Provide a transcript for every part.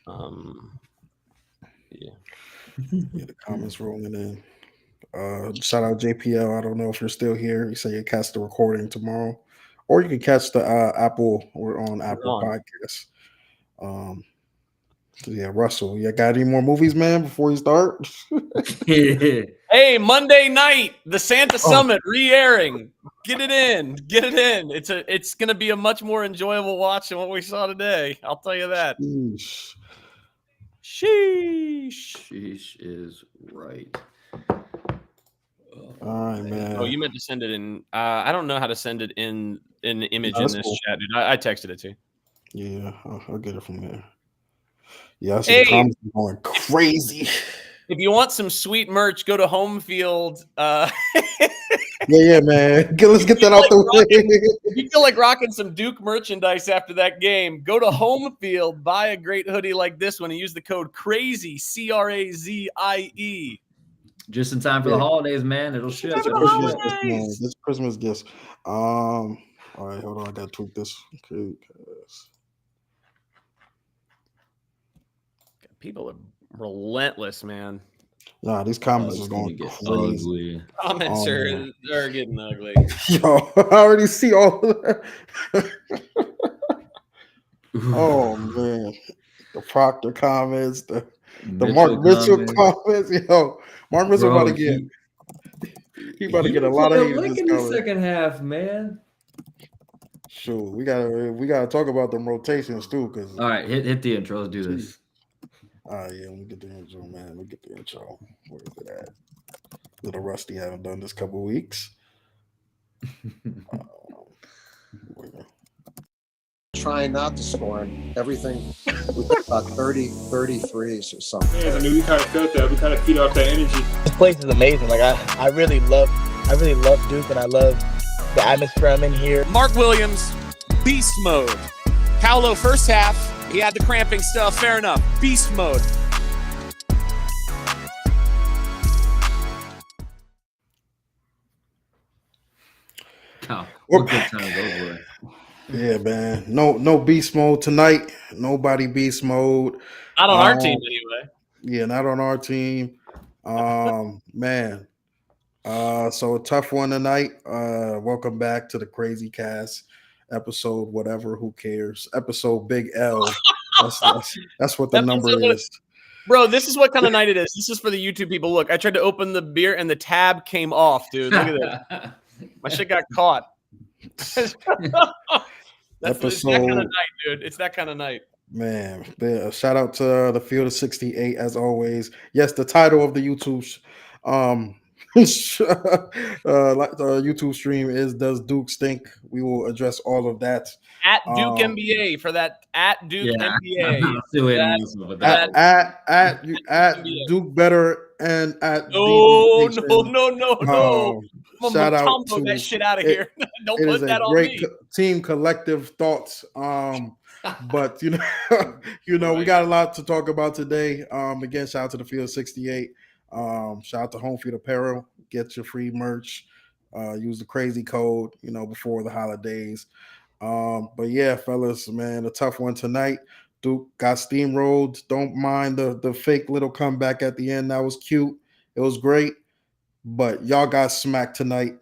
Yeah. Yeah, the comments rolling in. Shout out JPL. I don't know if you're still here. You say you catch the recording tomorrow, or you can catch the Apple or on Apple Podcasts. So yeah, Russell, you got any more movies, man? Before you start. Hey, Monday night, the Santa Summit re-airing. Get it in. It's gonna be a much more enjoyable watch than what we saw today. I'll tell you that. Sheesh is right. All right, man. Oh, you meant to send it in. I don't know how to send it in image in this chat, dude. I texted it to you. Yeah, I'll get it from there. Yeah, I see the comments going crazy. If you want some sweet merch, go to Home Field. Yeah, man. Let's get that out the way. If you feel like rocking some Duke merchandise after that game, go to Home Field, buy a great hoodie like this one, and use the code Crazie, CRAZIE. Just in time for the holidays, man. It'll ship. This Christmas gifts. All right, hold on. I gotta tweak this. Okay, people are relentless, man. Nah, these comments are going crazy. Comments are getting ugly. Yo, I already see all of that. Oh man, the Proctor comments, the Mark Mitchell comments. Yo, Mark Mitchell about to get. He about to get a lot of hate in the second half, man. Sure, we gotta talk about them rotations too. Cause all right, hit the intro. Let's do this. Yeah, let me get the intro, man. Let me get the intro. Where is it at? Little rusty. Haven't done this couple weeks. Trying not to score everything with about 30 threes or something. Yeah, I mean, we kind of felt that. We kind of feed off that energy. This place is amazing. Like I really love Duke, and I love the atmosphere I'm in here. Mark Williams, beast mode. Paolo first half, he had the cramping stuff. Fair enough. Beast mode. Yeah, man. No beast mode tonight. Nobody beast mode. Not on our team anyway. Yeah, not on our team. Man. So a tough one tonight. Welcome back to the Crazy Cast episode, whatever, who cares? Episode Big L. That's what the number is. Bro, this is what kind of night it is. This is for the YouTube people. Look, I tried to open the beer and the tab came off, dude. Look at that. My shit got caught. It's that kind of night, dude. It's that kind of night. Man, shout out to the Field of 68 as always. Yes, the title of the YouTube YouTube stream is "Does Duke Stink?" We will address all of that at Duke NBA for that at Duke NBA. At Duke Better and at no. Shout out to that shit out of here. Don't put that on me. Team collective thoughts. But you know, we got a lot to talk about today. Again, shout out to the Field 68. Shout out to Home Field Apparel. Get your free merch. Use the crazy code, before the holidays. But yeah, fellas, man, a tough one tonight. Duke got steamrolled. Don't mind the fake little comeback at the end. That was cute. It was great. But y'all got smacked tonight.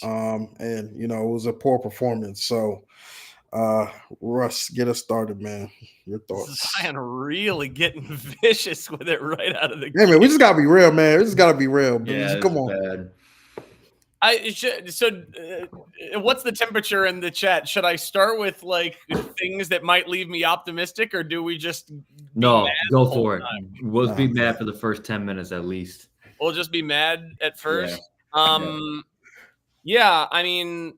And it was a poor performance. So Russ, get us started, man. Your thoughts. Zion really getting vicious with it right out of the game. Man, we just gotta be real, man. We just gotta be real. Yeah, come on. What's the temperature in the chat? Should I start with like things that might leave me optimistic, or do we just go for it? We'll be mad for the first 10 minutes at least. We'll just be mad at first. Yeah. I mean,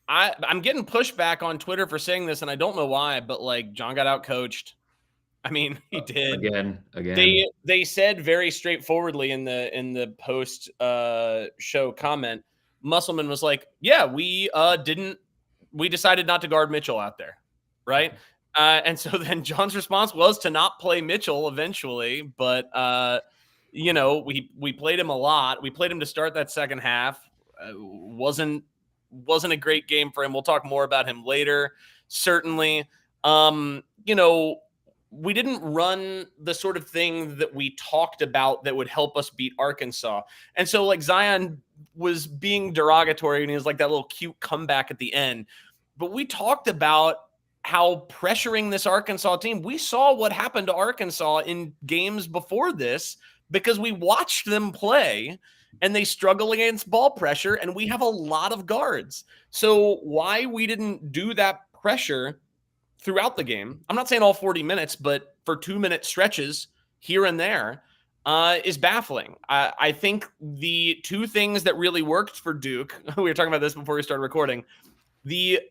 I'm getting pushback on Twitter for saying this, and I don't know why, but like John got out coached. I mean, he did again. They said very straightforwardly in the post show comment, Musselman was like, "Yeah, we decided not to guard Mitchell out there, right?" And so then John's response was to not play Mitchell eventually, but we played him a lot. We played him to start that second half. Wasn't a great game for him. We'll talk more about him later. Certainly, run the sort of thing that we talked about that would help us beat Arkansas. And so like Zion was being derogatory and he was like that little cute comeback at the end. But we talked about how pressuring this Arkansas team, we saw what happened to Arkansas in games before this because we watched them play and they struggle against ball pressure and we have a lot of guards. So why we didn't do that pressure throughout the game, I'm not saying all 40 minutes, but for 2-minute stretches here and there, is baffling. I think the two things that really worked for Duke, we were talking about this before we started recording, the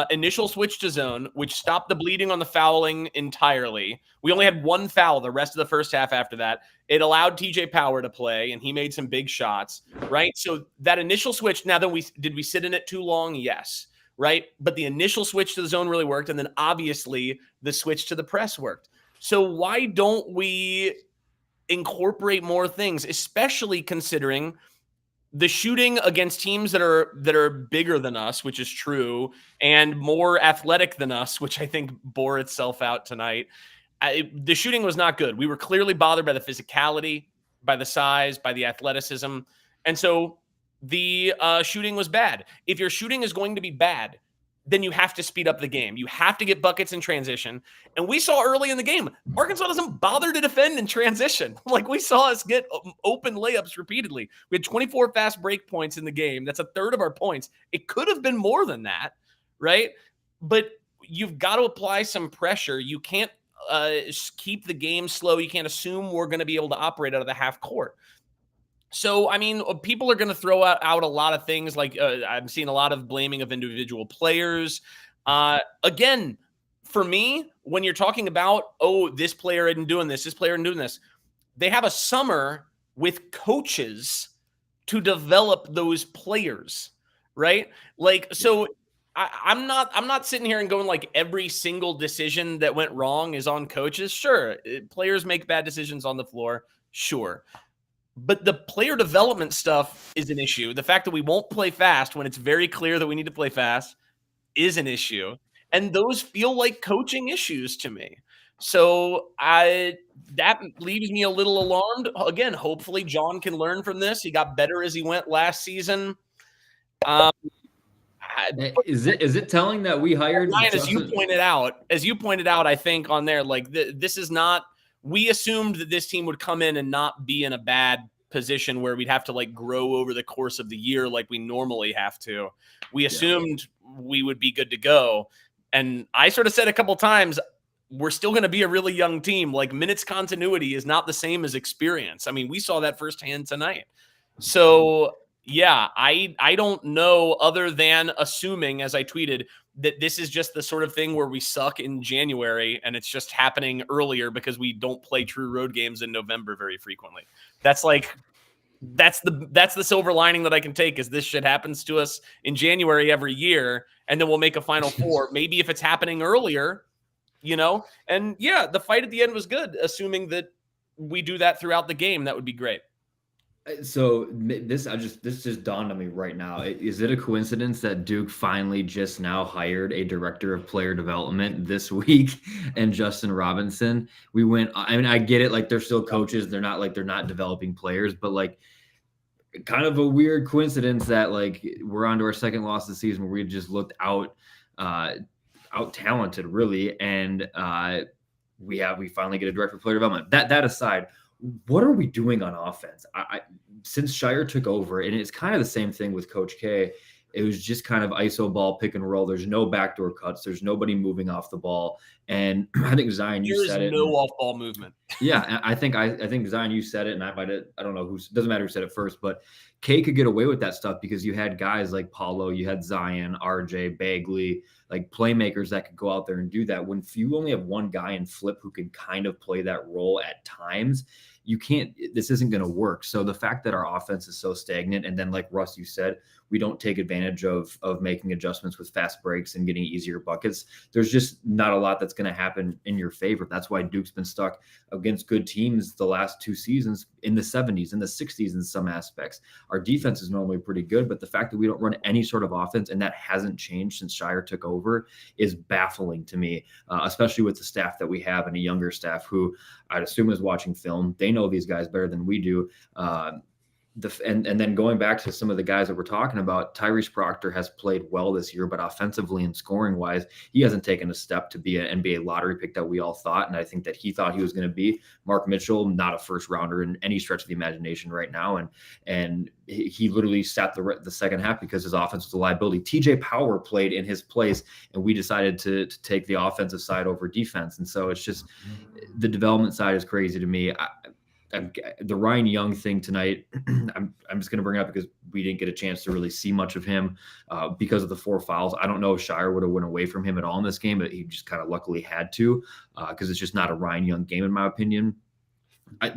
initial switch to zone, which stopped the bleeding on the fouling entirely. We only had one foul the rest of the first half after that. It allowed TJ Power to play, and he made some big shots, right? So that initial switch, now then did we sit in it too long? Yes, right? But the initial switch to the zone really worked, and then obviously the switch to the press worked. So why don't we incorporate more things, especially considering the shooting against teams that are bigger than us, which is true, and more athletic than us, which I think bore itself out tonight. The shooting was not good. We were clearly bothered by the physicality, by the size, by the athleticism. And so the shooting was bad. If your shooting is going to be bad, then you have to speed up the game. You have to get buckets in transition. And we saw early in the game, Arkansas doesn't bother to defend in transition. Like we saw us get open layups repeatedly. We had 24 fast break points in the game. That's a third of our points. It could have been more than that, right? But you've got to apply some pressure. You can't keep the game slow. You can't assume we're going to be able to operate out of the half court. So, I mean, people are going to throw out a lot of things. Like I'm seeing a lot of blaming of individual players. Again, for me, when you're talking about, oh, this player isn't doing this player isn't doing this, they have a summer with coaches to develop those players, right? Like, so I'm not sitting here and going like every single decision that went wrong is on coaches. Sure, players make bad decisions on the floor. Sure. But the player development stuff is an issue. The fact that we won't play fast when it's very clear that we need to play fast is an issue. And those feel like coaching issues to me. So that leaves me a little alarmed. Again, hopefully John can learn from this. He got better as he went last season. Is it telling that we hired Ryan, as you pointed out, I think on there, like this is not. We assumed that this team would come in and not be in a bad position where we'd have to like grow over the course of the year like we normally have to. We assumed we would be good to go. And I sort of said a couple times, we're still going to be a really young team. Like minutes continuity is not the same as experience. I mean, we saw that firsthand tonight. So yeah, I don't know, other than assuming, as I tweeted, that this is just the sort of thing where we suck in January and it's just happening earlier because we don't play true road games in November very frequently. That's the silver lining that I can take, is this shit happens to us in January every year, and then we'll make a Final Four. Maybe if it's happening earlier, and yeah, the fight at the end was good. Assuming that we do that throughout the game, that would be great. So this just dawned on me right now. Is it a coincidence that Duke finally just now hired a director of player development this week and Justin Robinson? I get it. Like they're still coaches. They're not developing players, but like kind of a weird coincidence that like we're on to our second loss of the season where we just looked out talented really. And we finally get a director of player development. That aside, what are we doing on offense? Since Scheyer took over, and it's kind of the same thing with Coach K, it was just kind of ISO ball, pick and roll. There's no backdoor cuts. There's nobody moving off the ball. And I think Zion, you said it. There's no off ball movement. Yeah, I think Zion, you said it, and I don't know who. Doesn't matter who said it first, but K could get away with that stuff because you had guys like Paulo, you had Zion, RJ, Bagley, like playmakers that could go out there and do that. When you only have one guy in Flip who can kind of play that role at times, this isn't going to work. So the fact that our offense is so stagnant, and then like Russ, you said, we don't take advantage of making adjustments with fast breaks and getting easier buckets. There's just not a lot that's going to happen in your favor. That's why Duke's been stuck against good teams the last two seasons in the 70s, in the 60s in some aspects. our defense is normally pretty good, but the fact that we don't run any sort of offense, and that hasn't changed since Scheyer took over, is baffling to me, especially with the staff that we have and a younger staff who I'd assume is watching film. They know these guys better than we do. And then going back to some of the guys that we're talking about, Tyrese Proctor has played well this year, but offensively and scoring wise, he hasn't taken a step to be an NBA lottery pick that we all thought. And I think that he thought he was going to be. Mark Mitchell, not a first rounder in any stretch of the imagination right now. And he literally sat the second half because his offense was a liability. TJ Power played in his place, and we decided to take the offensive side over defense. And so it's just, the development side is crazy to me. The Ryan Young thing tonight, I'm just going to bring it up because we didn't get a chance to really see much of him because of the 4 fouls. I don't know if Scheyer would have went away from him at all in this game, but he just kind of luckily had to because it's just not a Ryan Young game, in my opinion.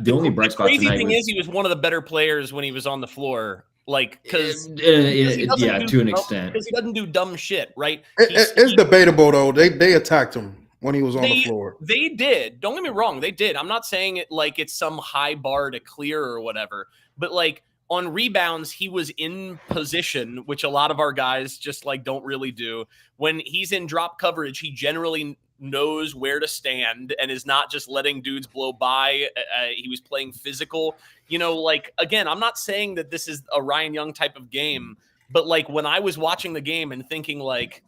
The only bright spot crazy tonight thing is he was one of the better players when he was on the floor. Like, because yeah, to an extent, because he doesn't do dumb shit, right? It's debatable though. They attacked him when he was on the floor. They did. Don't get me wrong. They did. I'm not saying it like it's some high bar to clear or whatever, but like on rebounds, he was in position, which a lot of our guys just like don't really do. When he's in drop coverage, he generally knows where to stand and is not just letting dudes blow by. He was playing physical, like, again, I'm not saying that this is a Ryan Young type of game, but like when I was watching the game and thinking like,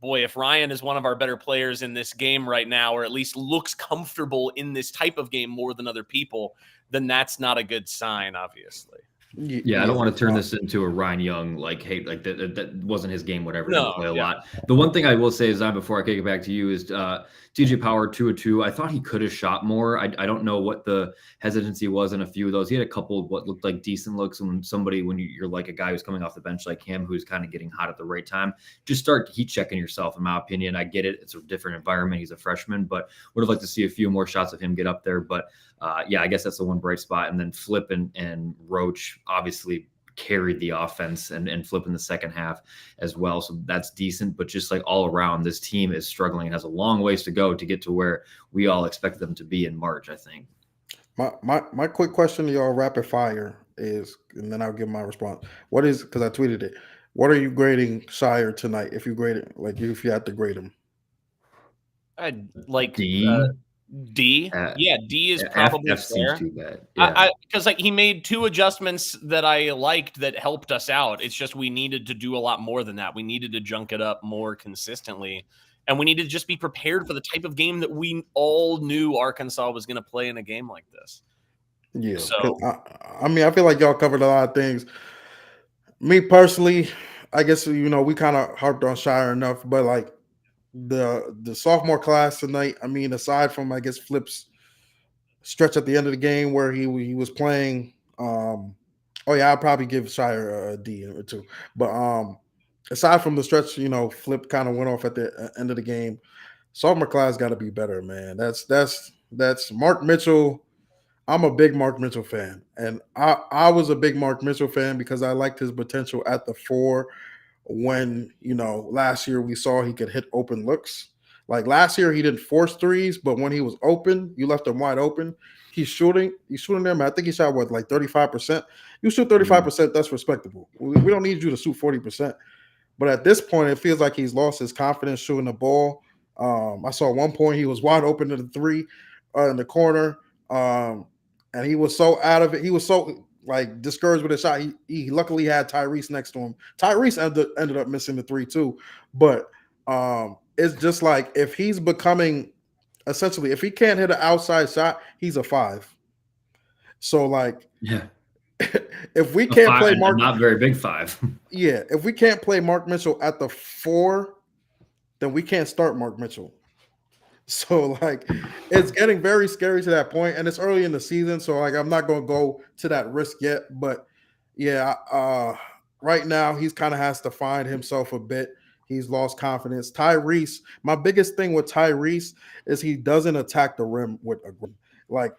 boy, if Ryan is one of our better players in this game right now, or at least looks comfortable in this type of game more than other people, then that's not a good sign, obviously. Yeah, I don't want to turn this into a Ryan Young, like, hey, like that wasn't his game, whatever. No, Didn't play a lot. The one thing I will say is, before I kick it back to you, is TJ Power 2 of 2. I thought he could have shot more. I don't know what the hesitancy was in a few of those. He had a couple of what looked like decent looks. When you're like a guy who's coming off the bench like him, who's kind of getting hot at the right time, just start heat checking yourself. In my opinion, I get it. It's a different environment. He's a freshman, but would have liked to see a few more shots of him get up there. But yeah, I guess that's the one bright spot. And then Flip and Roach obviously carried the offense and Flip in the second half as well. So that's decent. But just like all around, this team is struggling and has a long ways to go to get to where we all expect them to be in March, I think. My quick question to y'all, rapid fire, is, and then I'll give my response. What is, because I tweeted it, what are you grading Scheyer tonight? If you grade it, like if you had to grade him. I'd like D. D. Yeah, D is probably F fair. seems too bad. Yeah. Because like he made 2 adjustments that I liked that helped us out. It's just we needed to do a lot more than that. We needed to junk it up more consistently, and we needed to just be prepared for the type of game that we all knew Arkansas was going to play in a game like this. Yeah. So I mean, I feel like y'all covered a lot of things. Me personally, I guess we kind of harped on Scheyer enough, but like the sophomore class tonight, I mean, aside from I guess Flip's stretch at the end of the game where he was playing, I'd probably give Scheyer a D or 2. But aside from the stretch, Flip kind of went off at the end of the game. Sophomore class got to be better, man. That's Mark Mitchell. I'm a big Mark Mitchell fan, and I was a big Mark Mitchell fan because I liked his potential at the 4. When last year we saw he could hit open looks. Like last year he didn't force threes, but when he was open, you left him wide open. He's shooting them. I think he shot like 35%. You shoot 35%, that's respectable. We don't need you to shoot 40%. But at this point, it feels like he's lost his confidence shooting the ball. I saw at one point he was wide open to the 3 in the corner, and he was so out of it. He was so like discouraged with his shot. He luckily had Tyrese next to him. Tyrese ended up missing the 3 too. But it's just like if he's becoming essentially, if he can't hit an outside shot, he's a 5. So like, yeah, if we can't play Mark, not very big 5. Yeah, if we can't play Mark Mitchell at the 4, then we can't start Mark Mitchell. So like it's getting very scary to that point, and it's early in the season, so like I'm not going to go to that risk yet. But yeah, right now he's kind of has to find himself a bit. He's lost confidence. Tyrese, my biggest thing with Tyrese is he doesn't attack the rim with a grip. Like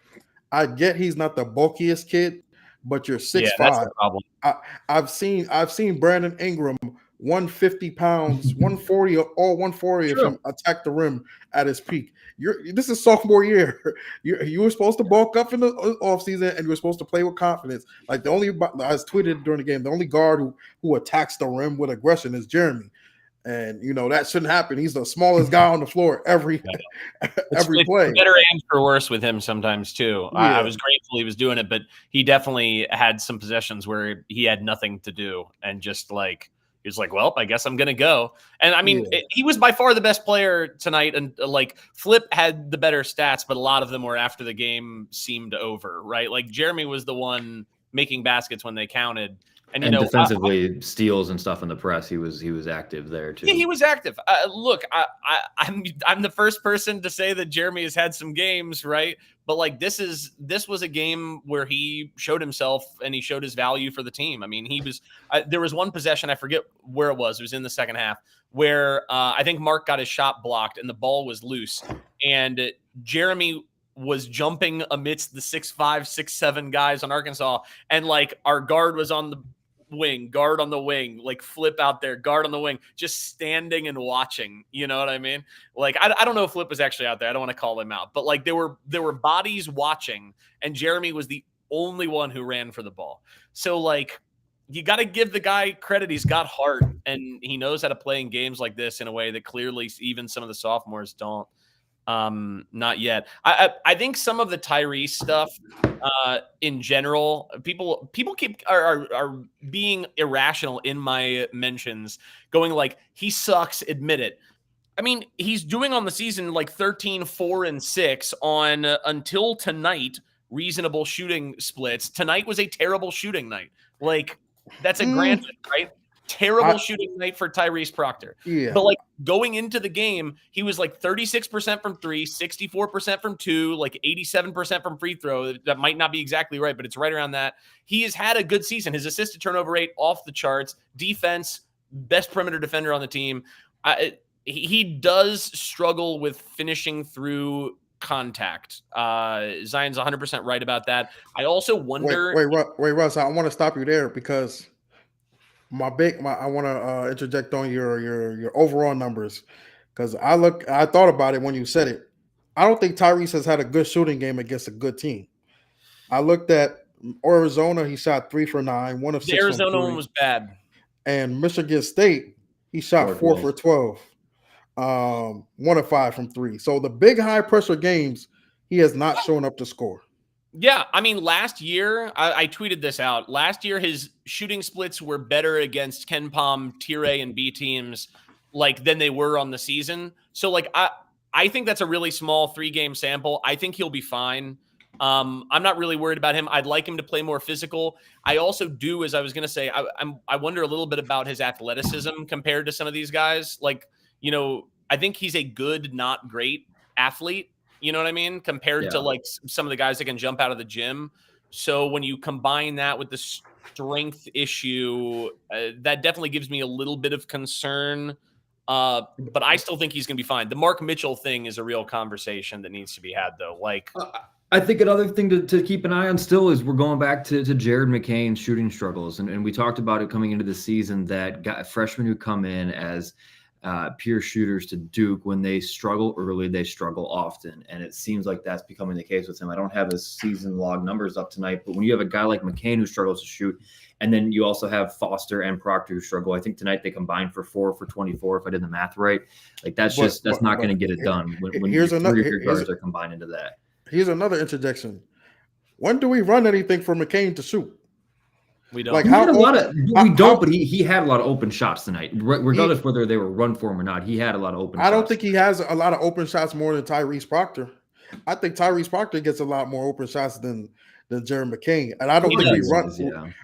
I get he's not the bulkiest kid, but you're 6'5". That's the problem. I've seen Brandon Ingram 150 pounds, 140, all 140 of him attack the rim at his peak. This is sophomore year. You were supposed to bulk up in the offseason, and you were supposed to play with confidence. Like I tweeted during the game, the only guard who attacks the rim with aggression is Jeremy. And that shouldn't happen. He's the smallest guy on the floor every play. Better and for worse with him sometimes too. Yeah. I was grateful he was doing it, but he definitely had some possessions where he had nothing to do and just like he was like, well, I guess I'm gonna go. And I mean, he was by far the best player tonight. And like Flip had the better stats, but a lot of them were after the game seemed over, right? Like Jeremy was the one making baskets when they counted. And defensively, steals and stuff in the press, he was active there too. Yeah, he was active. Look, I'm the first person to say that Jeremy has had some games, right? But like this was a game where he showed himself and he showed his value for the team. I mean, there was one possession, I forget where it was in the second half, where I think Mark got his shot blocked and the ball was loose, and Jeremy was jumping amidst the 6'5", 6'7" guys on Arkansas, and like our guard was on the wing, guard on the wing, like Flip out there, guard on the wing, just standing and watching. You know what I mean? Like I don't know if Flip was actually out there. I don't want to call him out, but like there were bodies watching, and Jeremy was the only one who ran for the ball. So like you got to give the guy credit. He's got heart, and he knows how to play in games like this in a way that clearly even some of the sophomores don't. Not yet. I think some of the Tyrese stuff in general, people are being irrational in my mentions, going like he sucks, admit it. I mean, he's doing on the season like 13, 4, and 6 on until tonight reasonable shooting splits. Tonight was a terrible shooting night. Like that's a granted, right? Terrible shooting night for Tyrese Proctor. Yeah. But like going into the game, he was like 36% from 3, 64% from 2, like 87% from free throw. That might not be exactly right, but it's right around that. He has had a good season. His assist to turnover rate off the charts. Defense, best perimeter defender on the team. He does struggle with finishing through contact. Zion's 100% right about that. I also wonder. Wait, Russ, I want to stop you there because I want to interject on your overall numbers, because I thought about it when you said it. I don't think Tyrese has had a good shooting game against a good team. I looked at Arizona. He shot 3 for 9, 1 of 6. The Arizona one was bad. And Michigan State, he shot 4 for 12, 1 of 5 from 3. So the big high pressure games, he has not shown up to score. Yeah, I mean, last year, I tweeted this out. Last year, his shooting splits were better against Ken Pom, Tier A, and B teams than they were on the season. So, I think that's a really small 3-game sample. I think he'll be fine. I'm not really worried about him. I'd like him to play more physical. I also do, as I was going to say, I wonder a little bit about his athleticism compared to some of these guys. I think he's a good, not great athlete. You know what I mean? Compared to some of the guys that can jump out of the gym. So when you combine that with the strength issue, that definitely gives me a little bit of concern. But I still think he's going to be fine. The Mark Mitchell thing is a real conversation that needs to be had, though. I think another thing to keep an eye on still is we're going back to Jared McCain's shooting struggles. And we talked about it coming into the season that freshmen who come in as pure shooters to Duke, when they struggle early, they struggle often. And it seems like that's becoming the case with him. I don't have his season log numbers up tonight, but when you have a guy like McCain who struggles to shoot, and then you also have Foster and Proctor who struggle, I think tonight they combined for 4 for 24, if I did the math right. That's not going to get it done when your guards are combined into that. Here's another interjection. When do we run anything for McCain to shoot? We don't. But he had a lot of open shots tonight. Regardless whether they were run for him or not, he had a lot of open shots. I don't think he has a lot of open shots more than Tyrese Proctor. I think Tyrese Proctor gets a lot more open shots than Jared McCain. And I don't think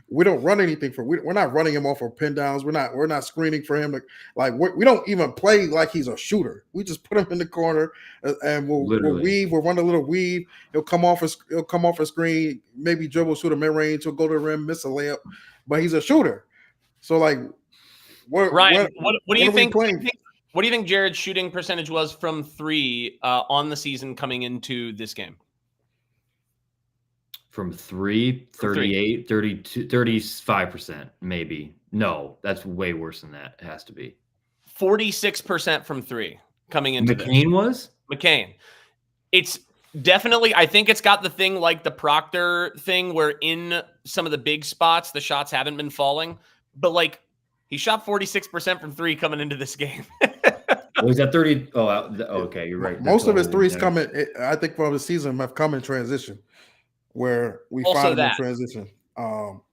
we don't run anything we're not running him off of pin downs. We're not screening for him. We don't even play like he's a shooter. We just put him in the corner and we'll weave. We'll run a little weave. He'll come off a screen, maybe dribble, shoot a mid range. He'll go to the rim, miss a layup, but he's a shooter. So Ryan, what do you think? What do you think Jared's shooting percentage was from 3 on the season coming into this game? From 3, 38, 32, 35%, maybe. No, that's way worse than that. It has to be. 46% from three coming into McCain was? McCain. It's definitely, I think it's got the thing like the Proctor thing where in some of the big spots, the shots haven't been falling. But like, he shot 46% from three coming into this game. Well, he's at 30. Oh, okay. You're right. Most of his threes coming, I think, from the season have come in transition, where we find him in transition.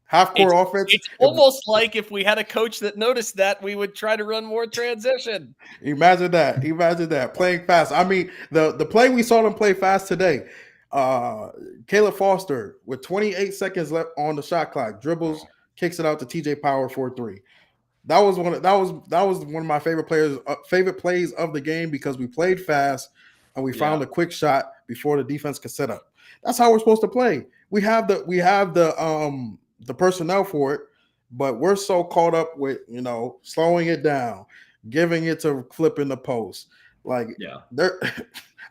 Half-court offense. It's almost like if we had a coach that noticed that, we would try to run more transition. Imagine that. Imagine that. Playing fast. I mean, the play we saw them play fast today, Caleb Foster, with 28 seconds left on the shot clock, dribbles, kicks it out to TJ Power for a three. That was one of my favorite plays of the game because we played fast and we found a quick shot before the defense could set up. That's how we're supposed to play. We have the personnel for it, but we're so caught up with slowing it down, giving it to Flip in the post. Like,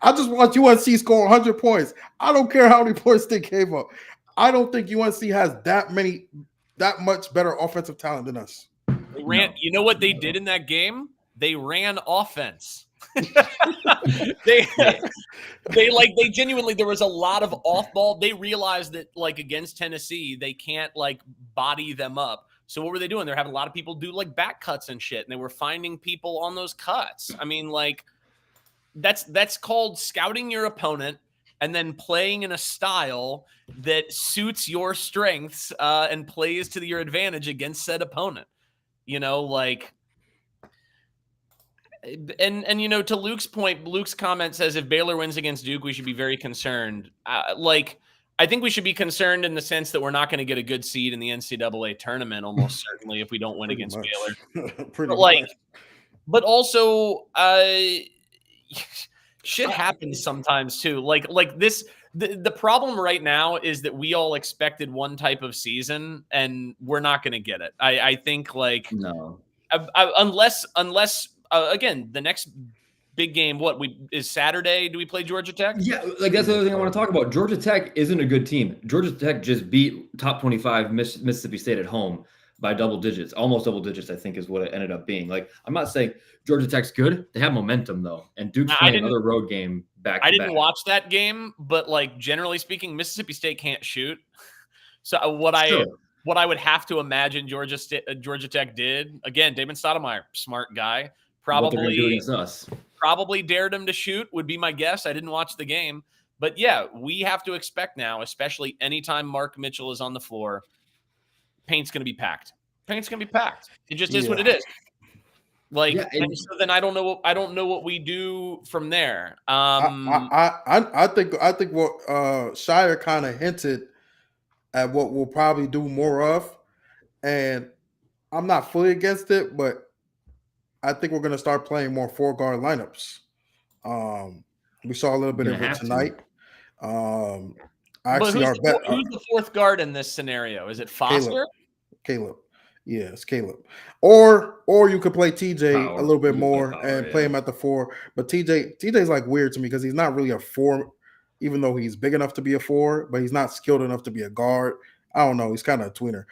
I just want UNC score 100 points. I don't care how many points they gave up. I don't think UNC has that much better offensive talent than us. They ran. You know what they did in that game? They ran offense. they genuinely, there was a lot of off ball. They realized that like against Tennessee, they can't like body them up. So what were they doing? They're having a lot of people do like back cuts and shit, and they were finding people on those cuts. I mean, like that's called scouting your opponent and then playing in a style that suits your strengths and plays to your advantage against said opponent. Like. And to Luke's point, Luke's comment says if Baylor wins against Duke, we should be very concerned. I think we should be concerned in the sense that we're not going to get a good seed in the NCAA tournament, almost certainly, if we don't win against Baylor. But also, shit happens sometimes too. Like this. The problem right now is that we all expected one type of season, and we're not going to get it. I think no, unless. Again, the next big game, is Saturday? Do we play Georgia Tech? Yeah, like that's the other thing I want to talk about. Georgia Tech isn't a good team. Georgia Tech just beat top 25 Mississippi State at home by double digits, almost double digits, I think is what it ended up being. Like, I'm not saying Georgia Tech's good. They have momentum, though. And Duke's playing another road game back to back. I didn't watch that game, but, like, generally speaking, Mississippi State can't shoot. So what I would have to imagine Georgia Tech did, again, Damon Stoudemire, smart guy, probably dared him to shoot would be my guess. I didn't watch the game. But, yeah, we have to expect now, especially anytime Mark Mitchell is on the floor, paint's going to be packed. Paint's going to be packed. It just is what it is. Like, and so then I don't know what we do from there. I think what Scheyer kind of hinted at what we'll probably do more of, and I'm not fully against it, but I think we're going to start playing more 4-guard lineups. We saw a little bit of it tonight. Who's the fourth guard in this scenario? Is it Foster? Caleb. Yeah, it's Caleb. Or you could play TJ a little bit more and play him at the 4. But TJ's like weird to me because he's not really a 4, even though he's big enough to be a 4, but he's not skilled enough to be a guard. I don't know. He's kind of a tweener.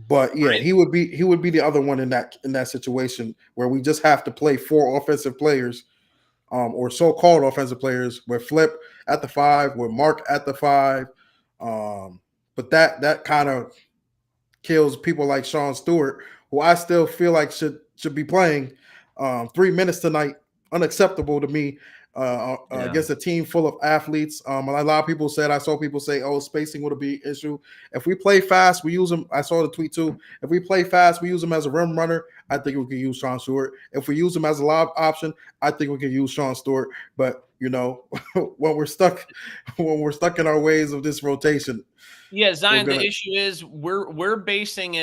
But yeah, he would be the other one in that situation where we just have to play 4 offensive players, or so-called offensive players, with Flip at the 5, with Mark at the 5. But that kind of kills people like Sean Stewart, who I still feel like should be playing 3 minutes tonight. Unacceptable to me against a team full of athletes. A lot of people said, I saw people say, spacing would be an issue. If we play fast, we use him. I saw the tweet too. If we play fast, we use him as a rim runner. I think we can use Sean Stewart. If we use him as a lob option, I think we can use Sean Stewart. But when we're stuck in our ways of this rotation. Yeah, Zion, the issue is we're basing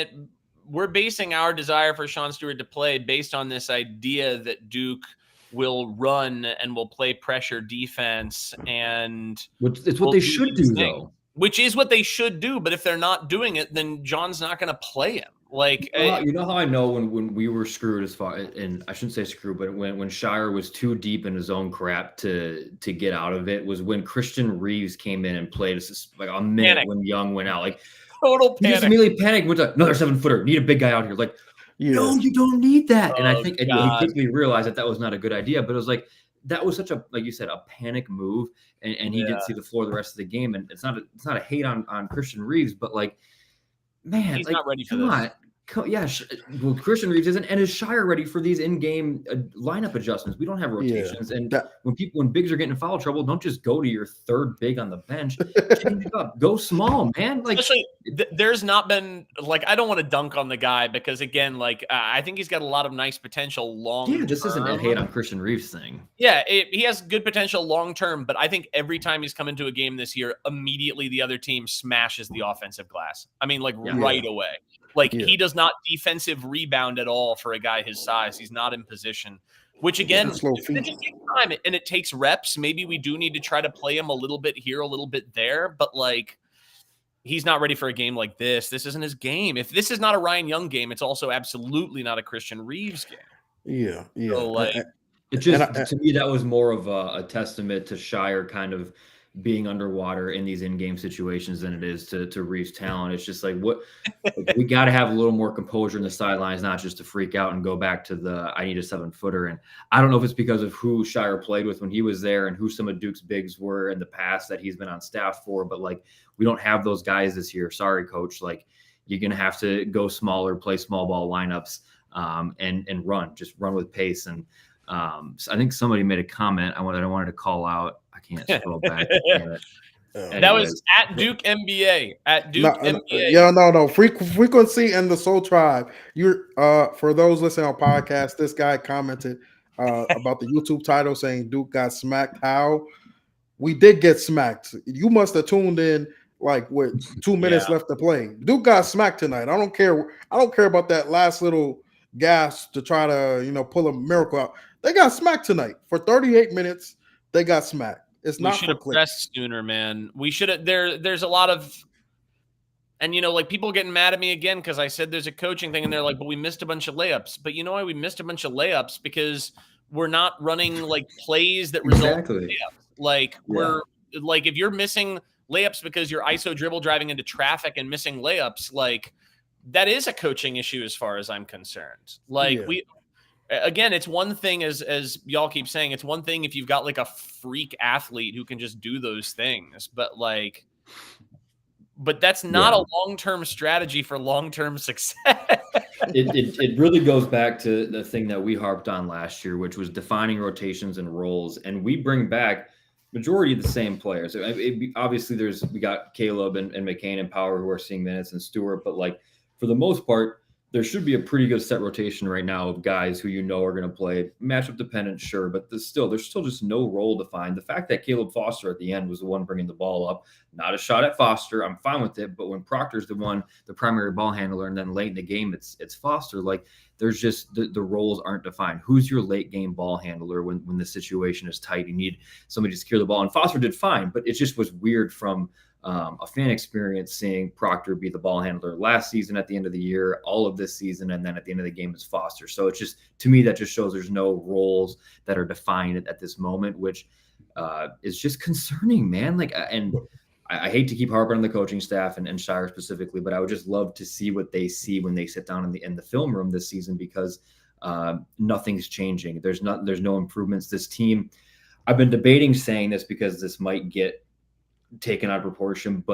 our desire for Sean Stewart to play based on this idea that Duke will run and will play pressure defense, and it's what they should do, though. Which is what they should do, but if they're not doing it, then John's not going to play him. Like, you know how I know when we were screwed as far, and I shouldn't say screwed, but when Scheyer was too deep in his own crap to get out of it, was when Christian Reeves came in and played like a minute when Young went out. Like, Total He just panic. immediately panicked. Went to another 7-footer. Need a big guy out here. Like, no, you don't need that. And I think he quickly realized that was not a good idea. But it was like that was such a, like you said, a panic move, and he didn't see the floor the rest of the game. And it's not a hate on Christian Reeves, but like, man, he's like, not ready for come this. on. Yeah, well, Christian Reeves isn't, and is Scheyer ready for these in-game lineup adjustments? We don't have rotations, and when bigs are getting in foul trouble, don't just go to your third big on the bench. Change it up, go small, man. Like, especially there's not been like, I don't want to dunk on the guy because again, like I think he's got a lot of nice potential long. Yeah, this isn't a hate on Christian Reeves thing. Yeah, he has good potential long term, but I think every time he's come into a game this year, immediately the other team smashes the offensive glass. I mean, like right away. Like he does not defensive rebound at all for a guy his size. He's not in position, which again, it just takes time and it takes reps. Maybe we do need to try to play him a little bit here, a little bit there, but like he's not ready for a game like this. This isn't his game. If this is not a Ryan Young game, it's also absolutely not a Christian Reeves game. Yeah. So like, it just to me that was more of a testament to Scheyer kind of being underwater in these in-game situations than it is to Reeves' talent. It's just like we got to have a little more composure in the sidelines, not just to freak out and go back to I need a 7-footer. And I don't know if it's because of who Scheyer played with when he was there and who some of Duke's bigs were in the past that he's been on staff for, but like we don't have those guys this year. Sorry, coach. Like you're gonna have to go smaller, play small ball lineups, and just run with pace. And so I think somebody made a comment I wanted to call out. I can't scroll back. That was at Duke NBA. At Duke NBA. Yeah, no. Frequency and the Soul Tribe. You're for those listening on podcast, this guy commented about the YouTube title saying Duke got smacked. How? We did get smacked. You must have tuned in like with 2 minutes left to play. Duke got smacked tonight. I don't care about that last little gas to try to pull a miracle out. They got smacked tonight for 38 minutes. They got smacked. It's not. We should have pressed sooner, man. We should have. There's a lot of, and like people getting mad at me again because I said there's a coaching thing, and they're like, "But we missed a bunch of layups." But you know why we missed a bunch of layups? Because we're not running like plays that result in layups. Like we're like if you're missing layups because you're ISO dribble driving into traffic and missing layups, like that is a coaching issue as far as I'm concerned. Like again, it's one thing as y'all keep saying, it's one thing if you've got like a freak athlete who can just do those things, but that's not a long-term strategy for long-term success. It really goes back to the thing that we harped on last year, which was defining rotations and roles. And we bring back majority of the same players. Obviously we got Caleb and McCain and Power who are seeing minutes and Stewart, but like for the most part, there should be a pretty good set rotation right now of guys who are going to play matchup dependent, sure, but there's still just no role defined. The fact that Caleb Foster at the end was the one bringing the ball up, not a shot at Foster, I'm fine with it, but when Proctor's the primary ball handler, and then late in the game it's Foster, like there's just the roles aren't defined. Who's your late game ball handler when the situation is tight? You need somebody to secure the ball, and Foster did fine, but it just was weird from a fan experience seeing Proctor be the ball handler last season at the end of the year, all of this season, and then at the end of the game is Foster. So it's just, to me, that just shows there's no roles that are defined at this moment, which is just concerning, man. Like, and I hate to keep harping on the coaching staff and Scheyer specifically, but I would just love to see what they see when they sit down in the film room this season, because nothing's changing. There's no improvements. This team, I've been debating saying this because this might get taken out of proportion,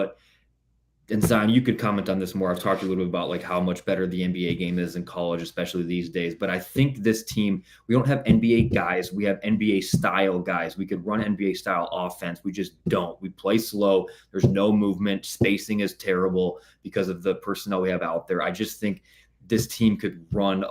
and Zion, you could comment on this more. I've talked a little bit about like how much better the NBA game is in college, especially these days. But I think this team, we don't have NBA guys. We have NBA style guys. We could run NBA style offense. We just don't. We play slow. There's no movement. Spacing is terrible because of the personnel we have out there. I just think this team could run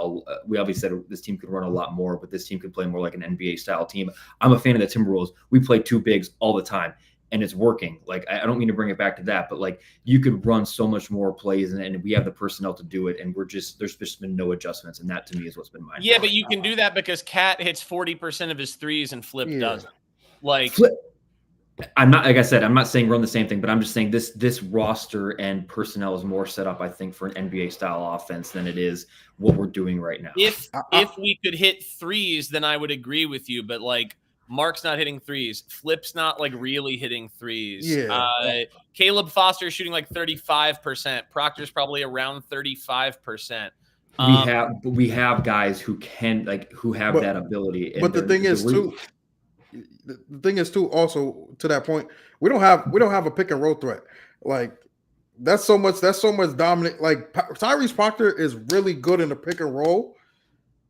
we obviously said this team could run a lot more, but this team could play more like an NBA style team. I'm a fan of the Timberwolves. We play two bigs all the time, and it's working. Like, I don't mean to bring it back to that, but like you could run so much more plays, and we have the personnel to do it. And there's just been no adjustments. And that to me is what's been mine. Yeah, but you can do that because Cat hits 40% of his threes and Flip doesn't. Like, I'm not, like I said, I'm not saying run the same thing, but I'm just saying this roster and personnel is more set up, I think, for an NBA style offense than it is what we're doing right now. If we could hit threes, then I would agree with you. But like, Mark's not hitting threes. Flip's not like really hitting threes. Yeah. Caleb Foster is shooting like 35%. Proctor's probably around 35%. We have guys who can have that ability. But the thing is too, also to that point, we don't have a pick and roll threat. Like that's so much dominant. Like Tyrese Proctor is really good in the pick and roll,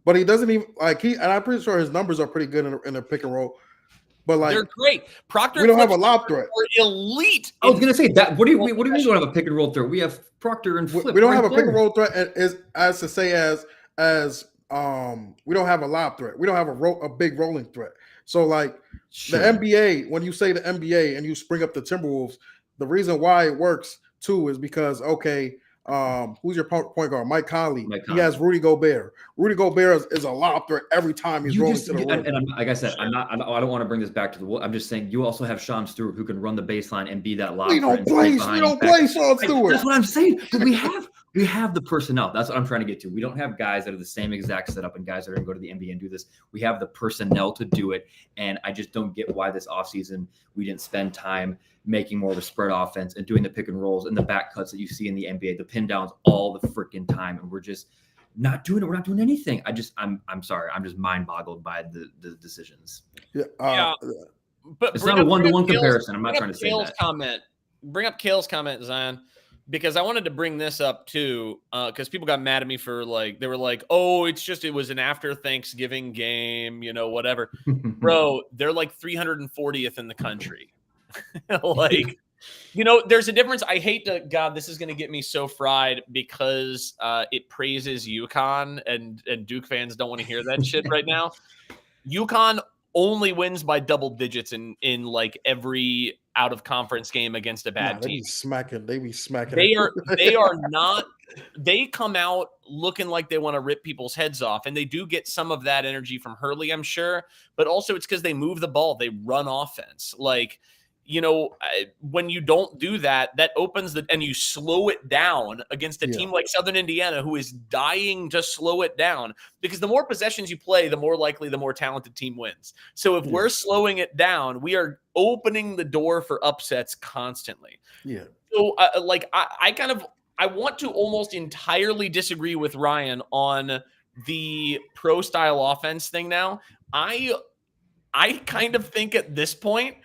but he doesn't even and I'm pretty sure his numbers are pretty good in the pick and roll. But like they're great. Proctor, we don't have a lob threat. We're elite. I was gonna say that. What do you mean? We don't have a pick and roll threat? We have Proctor and Flip. We don't have a pick and roll threat as we don't have a lob threat. We don't have a big rolling threat. So like the NBA, when you say the NBA and you spring up the Timberwolves, the reason why it works too is because who's your point guard? Mike Conley. He has Rudy Gobert. Rudy Gobert is a lob threat every time he's rolling to the rim. And like I said, I don't want to bring this back to the. I'm just saying you also have Sean Stewart who can run the baseline and be that lob. We don't play Sean Stewart. That's what I'm saying. But we have the personnel. That's what I'm trying to get to. We don't have guys that are the same exact setup and guys that are going to go to the NBA and do this. We have the personnel to do it. And I just don't get why this offseason we didn't spend time making more of a spread offense and doing the pick and rolls and the back cuts that you see in the NBA, the pin downs all the freaking time. And we're just not doing it. We're not doing anything. I'm sorry. I'm just mind boggled by the decisions. Yeah. But it's not a one-to-one comparison. I'm not trying to say that. Bring up Kale's comment, Zion, because I wanted to bring this up too, because people got mad at me for they were like, oh, it was an after Thanksgiving game, whatever. Bro, they're like 340th in the country. There's a difference. I hate to, God, this is going to get me so fried because it praises UConn and Duke fans don't want to hear that shit right now. UConn only wins by double digits in like every out of conference game against a bad team. They be smacking. They are not. They come out looking like they want to rip people's heads off, and they do get some of that energy from Hurley, I'm sure. But also, it's because they move the ball, they run offense. When you don't do that, that opens and you slow it down against a team like Southern Indiana, who is dying to slow it down, because the more possessions you play, the more likely the more talented team wins. So if we're slowing it down, we are opening the door for upsets constantly. Yeah. So I want to almost entirely disagree with Ryan on the pro style offense thing now. I kind of think at this point,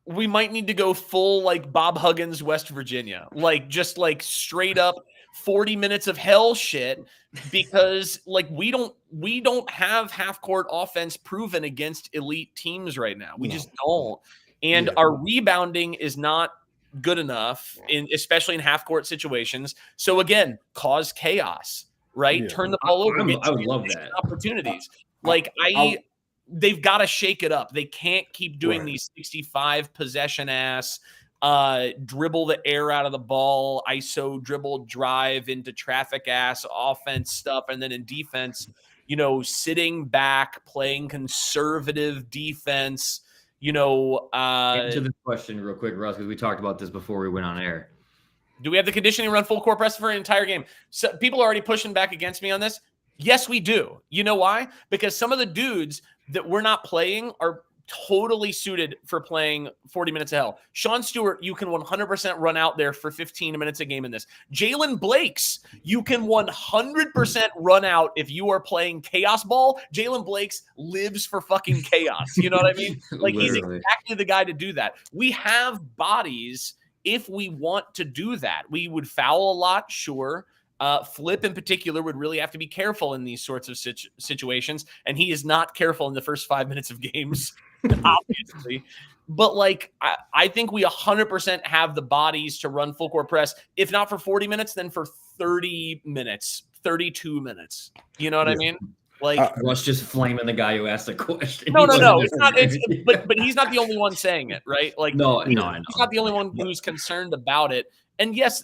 we might need to go full Bob Huggins, West Virginia, just straight up 40 minutes of hell shit, because we don't have half court offense proven against elite teams right now. We just don't. And our rebounding is not good enough especially in half court situations. So again, cause chaos, right? Yeah. Turn the ball over. I would love that. Opportunities. They've got to shake it up. They can't keep doing these 65 possession ass, dribble the air out of the ball, ISO dribble drive into traffic ass offense stuff. And then in defense, sitting back, playing conservative defense, Answer this question real quick, Russ, because we talked about this before we went on air. Do we have the conditioning to run full court press for an entire game? So people are already pushing back against me on this. Yes, we do. You know why? Because some of the dudes that we're not playing are totally suited for playing 40 minutes of hell. Sean Stewart, you can 100% run out there for 15 minutes a game in this. Jalen Blakes, you can 100% run out if you are playing chaos ball. Jalen Blakes lives for fucking chaos. You know what I mean? He's exactly the guy to do that. We have bodies if we want to do that. We would foul a lot, sure. Flip in particular would really have to be careful in these sorts of situations, and he is not careful in the first 5 minutes of games, obviously. But I think we 100% have the bodies to run full court press, if not for 40 minutes, then for 30 minutes, 32 minutes. You know what I mean? Russ just flaming the guy who asked the question. No. It's not. But he's not the only one saying it, right? No, I he's know. not the only one who's concerned about it. And yes,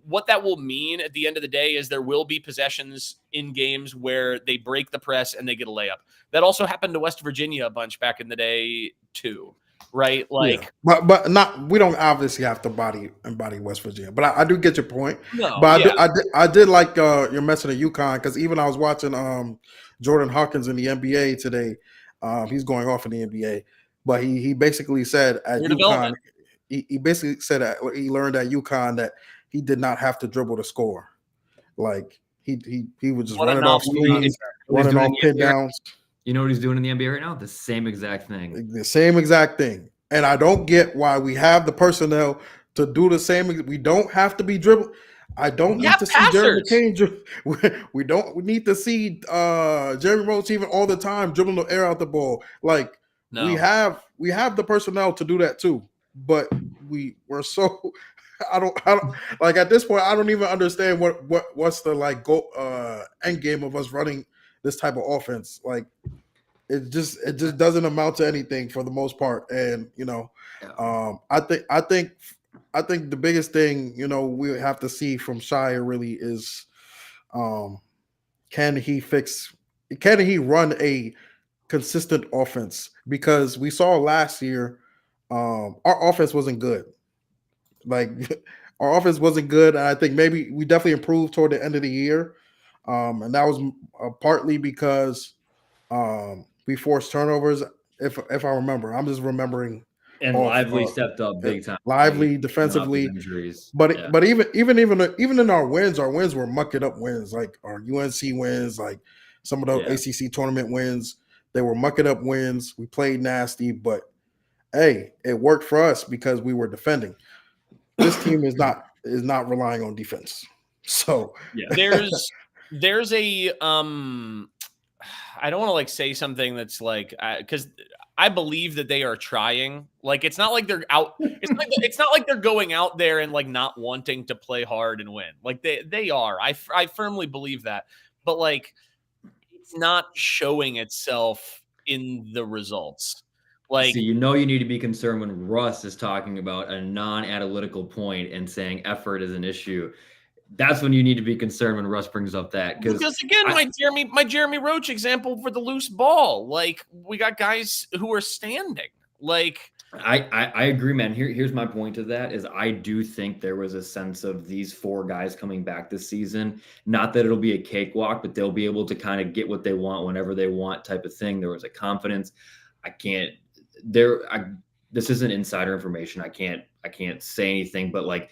what that will mean at the end of the day is there will be possessions in games where they break the press and they get a layup. That also happened to West Virginia a bunch back in the day too, right? But not. We don't obviously have to embody West Virginia. But I do get your point. No, but I did like your mention of UConn, because even I was watching Jordan Hawkins in the NBA today. He's going off in the NBA, but he basically said at Your UConn, development. he basically said that he learned at UConn that he did not have to dribble to score. Like he was just What a running off novel screens, running off pin downs. You know what he's doing in the NBA right now? The same exact thing. The same exact thing. And I don't get why we have the personnel to do the same. We don't have to be dribbled. I don't We need have to see Jeremy passers. Kane. We need to see Jeremy Roach even all the time dribbling the air out the ball. Like No. we have the personnel to do that too. But we're so I don't like at this point I don't even understand what's the like end game of us running this type of offense. Like it just doesn't amount to anything for the most part. And I think the biggest thing we have to see from Scheyer really is can he run a consistent offense, because we saw last year our offense wasn't good. Like our offense wasn't good, and I think maybe we definitely improved toward the end of the year, and that was partly because we forced turnovers. If I remember, I'm just remembering. And Lively stepped up big time. Lively defensively, injuries. But even in our wins were mucking up wins, like our UNC wins, like some of the ACC tournament wins. They were mucking up wins. We played nasty, but hey, it worked for us because we were defending. This team is not relying on defense. So there's a I don't want to like say something that's like because I believe that they are trying. Like it's not like they're out. It's not like they're going out there and like not wanting to play hard and win. Like they are. I firmly believe that. But like it's not showing itself in the results. Like so you need to be concerned when Russ is talking about a non-analytical point and saying effort is an issue. That's when you need to be concerned when Russ brings up that. Because again, my Jeremy Roach example for the loose ball. Like we got guys who are standing. Like I agree, man. Here's my point to that is I do think there was a sense of these four guys coming back this season. Not that it'll be a cakewalk, but they'll be able to kind of get what they want whenever they want type of thing. There was a confidence. This isn't insider information. I can't say anything, but like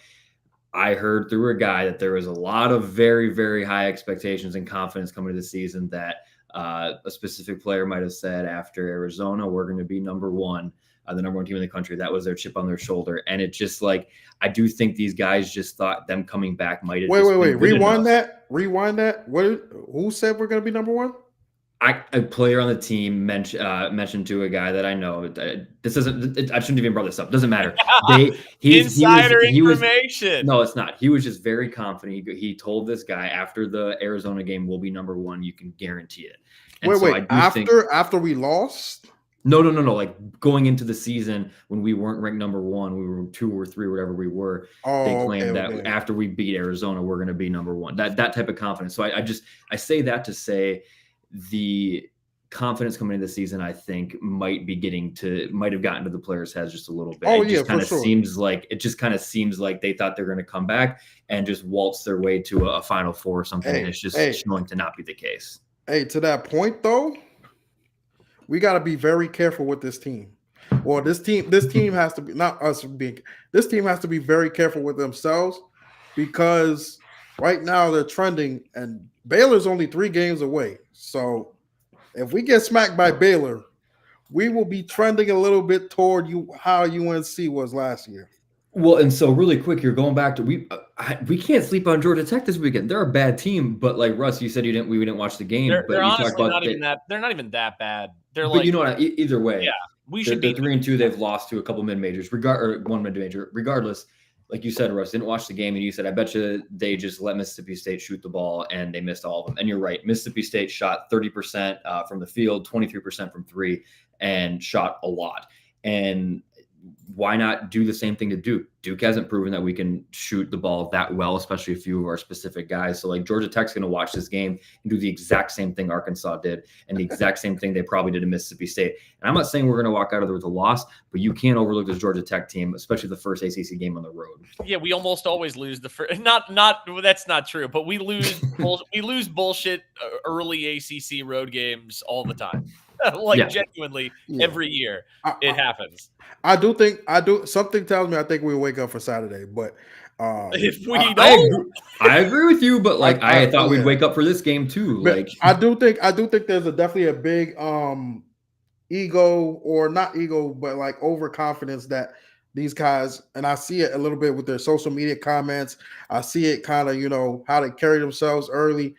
I heard through a guy that there was a lot of very, very high expectations and confidence coming to the season that a specific player might have said after Arizona, we're going to be number one, the number one team in the country. That was their chip on their shoulder. And it just like, I do think these guys just thought them coming back might have. Wait. Rewind that. Who said we're going to be number one? A player on the team mentioned to a guy that I know. I shouldn't even brought this up. Doesn't matter. Insider information. No, it's not. He was just very confident. He told this guy after the Arizona game, we'll be number one. You can guarantee it. And after we lost? No. Like going into the season when we weren't ranked number one, we were 2 or 3, whatever we were. They claimed that after we beat Arizona, we're going to be number one. That type of confidence. So I say that to say the confidence coming into the season, I think might have gotten to the players' heads just a little bit. It just kind of seems like they thought they're going to come back and just waltz their way to a Final Four or something. And it's just showing to not be the case. Hey, to that point though, we got to be very careful with this team. Well, this team has to be this team has to be very careful with themselves, because right now they're trending and Baylor's only 3 games away. So if we get smacked by Baylor, we will be trending a little bit toward how UNC was last year. Well, and so really quick, you're going back to we can't sleep on Georgia Tech this weekend. They're a bad team, but like Russ, you said we didn't watch the game. They're honestly not even that. They're not even that bad. They're but you know what? Either way, yeah, we should be 3-2. They've lost to a couple mid majors, one mid major. Regardless, like you said, Russ, didn't watch the game, and you said, I bet you they just let Mississippi State shoot the ball, and they missed all of them. And you're right. Mississippi State shot 30% from the field, 23% from 3, and shot a lot. And why not do the same thing to Duke? Duke hasn't proven that we can shoot the ball that well, especially a few of our specific guys. So like Georgia Tech's going to watch this game and do the exact same thing Arkansas did and the exact same thing they probably did in Mississippi State. And I'm not saying we're going to walk out of there with a loss, but you can't overlook this Georgia Tech team, especially the first ACC game on the road. Yeah, we almost always lose the first. That's not true, but we lose we lose bullshit early ACC road games all the time. Like genuinely, every year it happens. I do. Something tells me I think we'll wake up for Saturday, but if we don't, I agree with you. But like I thought we'd wake up for this game too. But like I do think there's definitely a big ego, or not ego, but like overconfidence that these guys, and I see it a little bit with their social media comments. I see it kind of, how they carry themselves early.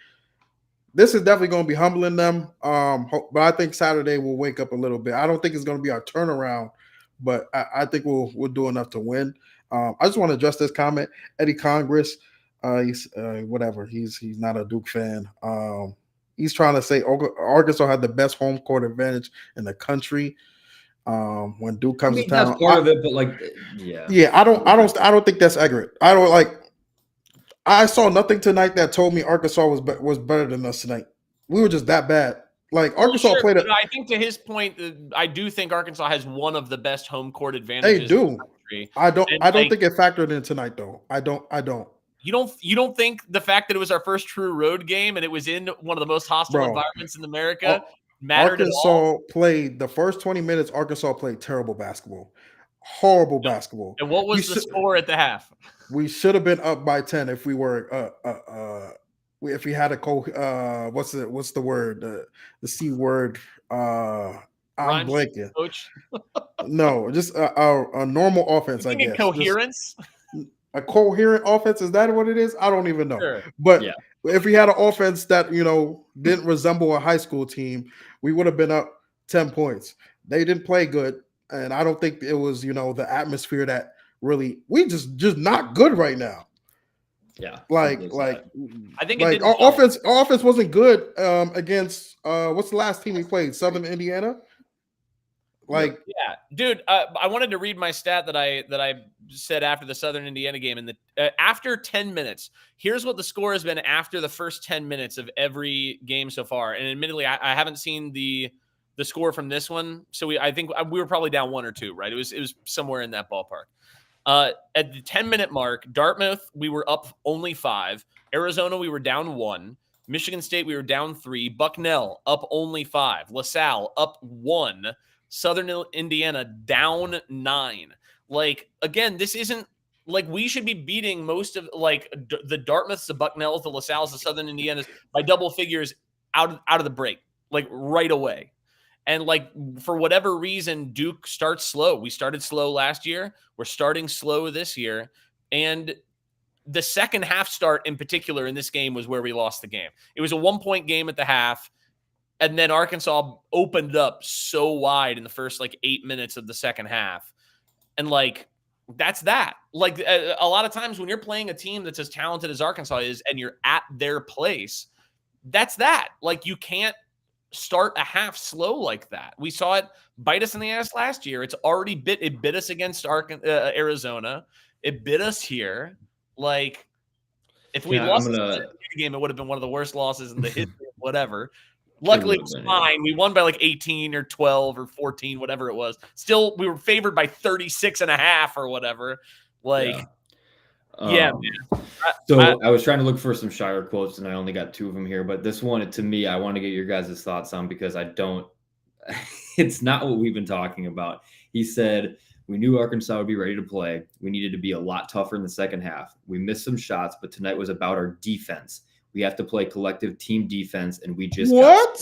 This is definitely going to be humbling them. But I think Saturday will wake up a little bit. I don't think it's going to be our turnaround, but I think we'll do enough to win. I just want to address this comment. Eddie Congress, he's whatever. He's not a Duke fan. He's trying to say Arkansas had the best home court advantage in the country. When Duke comes to town, that's part of it. But I don't think that's accurate. I saw nothing tonight that told me Arkansas was better than us tonight. We were just that bad. Like Arkansas played it. I think to his point, I do think Arkansas has one of the best home court advantages. They do. In the country. I don't think it factored in tonight though. I don't. You don't think the fact that it was our first true road game and it was in one of the most hostile environments in America mattered at all? Arkansas played the first 20 minutes. Arkansas played terrible basketball, horrible basketball. And what was the score at the half? We should have been up by 10 if we were if we had a what's the word, the C word, I'm blanking. Coach? No, just a normal offense, I guess. Coherence? A coherent offense, is that what it is? I don't even know. Sure. But if we had an offense that didn't resemble a high school team, we would have been up 10 points. They didn't play good, and I don't think it was the atmosphere that really, we just not good right now. Yeah, I think our offense wasn't good against what's the last team we played? Southern Indiana. Dude, I wanted to read my stat that I said after the Southern Indiana game. And after 10 minutes, here's what the score has been after the first 10 minutes of every game so far. And admittedly, I haven't seen the score from this one, so I think we were probably down 1 or 2, right? It was somewhere in that ballpark. At the 10-minute mark, Dartmouth, we were up only 5. Arizona, we were down 1. Michigan State, we were down 3. Bucknell, up only 5. LaSalle, up 1. Southern Indiana, down 9. Like, again, this isn't like we should be beating most of the Dartmouths, the Bucknells, the LaSalles, the Southern Indianas by double figures out of the break, like right away. And for whatever reason, Duke starts slow. We started slow last year. We're starting slow this year. And the second half start in particular in this game was where we lost the game. It was a 1-point game at the half. And then Arkansas opened up so wide in the first 8 minutes of the second half. And that's that. A lot of times when you're playing a team that's as talented as Arkansas is and you're at their place, that's that. You can't start a half slow like that. We saw it bite us in the ass last year. It's already bit us against Arizona. It bit us here. If we lost the game, it would have been one of the worst losses in the history of whatever. Luckily, it was fine. We won by 18 or 12 or 14, whatever it was. Still, we were favored by 36.5 or whatever. Man. I was trying to look for some Scheyer quotes, and I only got 2 of them here. But this one, to me, I want to get your guys' thoughts on because it's not what we've been talking about. He said, we knew Arkansas would be ready to play. We needed to be a lot tougher in the second half. We missed some shots, but tonight was about our defense. We have to play collective team defense, and we just got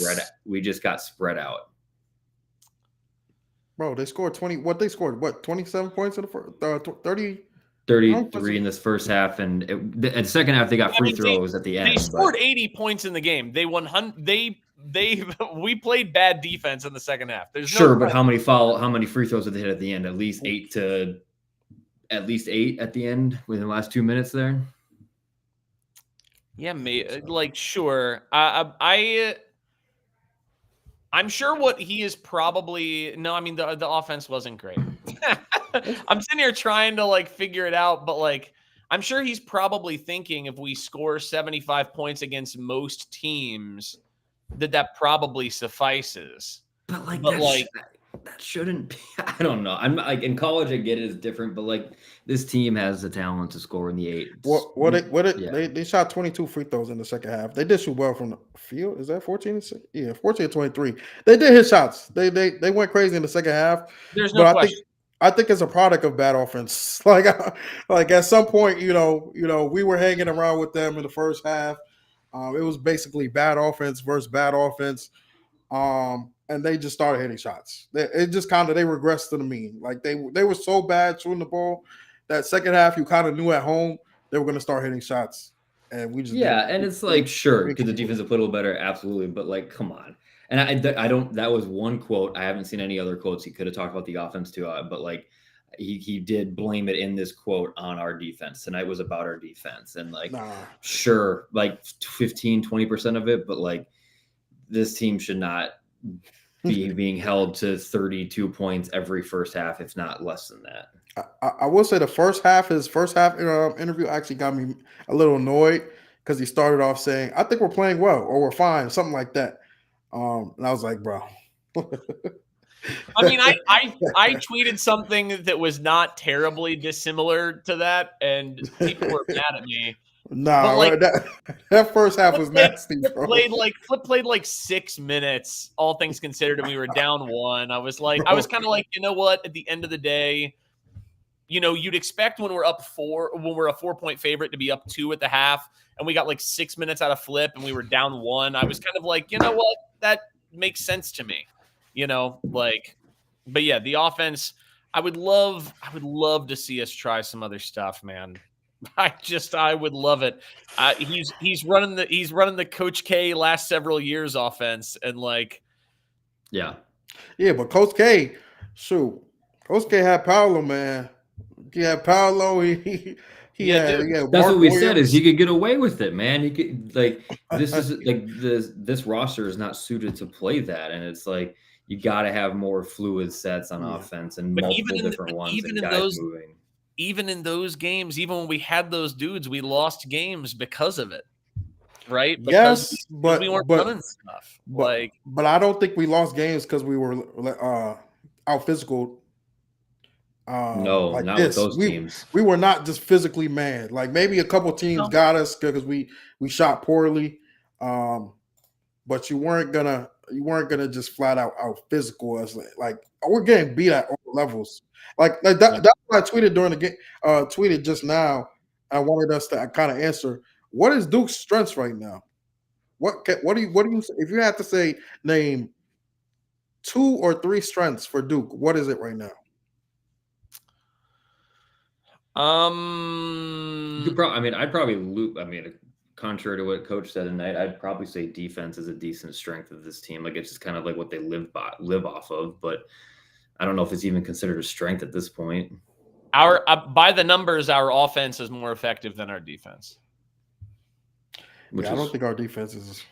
spread out. Bro, they scored 20. What they scored? What, 27 points in the first 30? 33 in this first half, and in the second half they got free throws at the end. They scored 80 points in the game. They won. We played bad defense in the second half. But how many free throws did they hit at the end? At least 8 at the end within the last 2 minutes there. Yeah, sure. I'm sure what he is probably the offense wasn't great. I'm sitting here trying to figure it out, but I'm sure he's probably thinking if we score 75 points against most teams, that probably suffices. But that shouldn't be. I don't know. I'm like in college, I get it, it's different, but like this team has the talent to score in the 8. They shot 22 free throws in the second half. They did shoot well from the field. Is that 14? Yeah, 14 23. They did hit shots. They went crazy in the second half. There's no question. I think it's a product of bad offense. Like at some point, we were hanging around with them in the first half. It was basically bad offense versus bad offense. And they just started hitting shots. It just kind of they regressed to the mean. Like they were so bad shooting the ball that second half you kind of knew at home they were going to start hitting shots, and we just and it's like sure because the defense have played a little better, absolutely, but like come on. And I don't. That was one quote. I haven't seen any other quotes. He could have talked about the offense too, but like he did blame it in this quote on our defense. Tonight was about our defense, and like sure, like 15-20% of it, but like this team should not be being held to 32 points every first half, if not less than that. I will say his first half interview actually got me a little annoyed because he started off saying, "I think we're playing well or we're fine," something like that. And I was like, bro. I mean, I tweeted something that was not terribly dissimilar to that, and people were mad at me. Nah, like, that first half was nasty. Flip played like 6 minutes, all things considered, and we were down 1. I was kind of like, you know what? At the end of the day, you'd expect when we're up 4, when we're a 4-point favorite to be up 2 at the half, and we got like 6 minutes out of Flip, and we were down 1. I was kind of like, you know what? That makes sense to me, But yeah, the offense. I would love to see us try some other stuff, man. I would love it. He's running the Coach K last several years offense, and like, yeah, but Coach K had Paolo, man. He had Paolo. He had that's Mark what we Williams. Said is he could get away with it, man. He could this is like this roster is not suited to play that, and it's like you got to have more fluid sets on offense and multiple different ones. Even in guys moving. Even in those games, even when we had those dudes, we lost games because of it, right? Because but we weren't running stuff. But I don't think we lost games because we were out physical. No, like not with those teams. We were not just physically mad. Like maybe a couple teams got us because we shot poorly, but you weren't gonna just flat out physical us. Like we're getting beat at all levels. Like that, that's what I tweeted during the game. Tweeted just now. I wanted us to kind of answer. What is Duke's strengths right now? What do you if you had to say name 2 or 3 strengths for Duke? What is it right now? I'd probably loop. Contrary to what Coach said tonight, I'd probably say defense is a decent strength of this team. Like it's just kind of like what they live off of, but. I don't know if it's even considered a strength at this point. Our by the numbers, our offense is more effective than our defense. I don't think our defense is.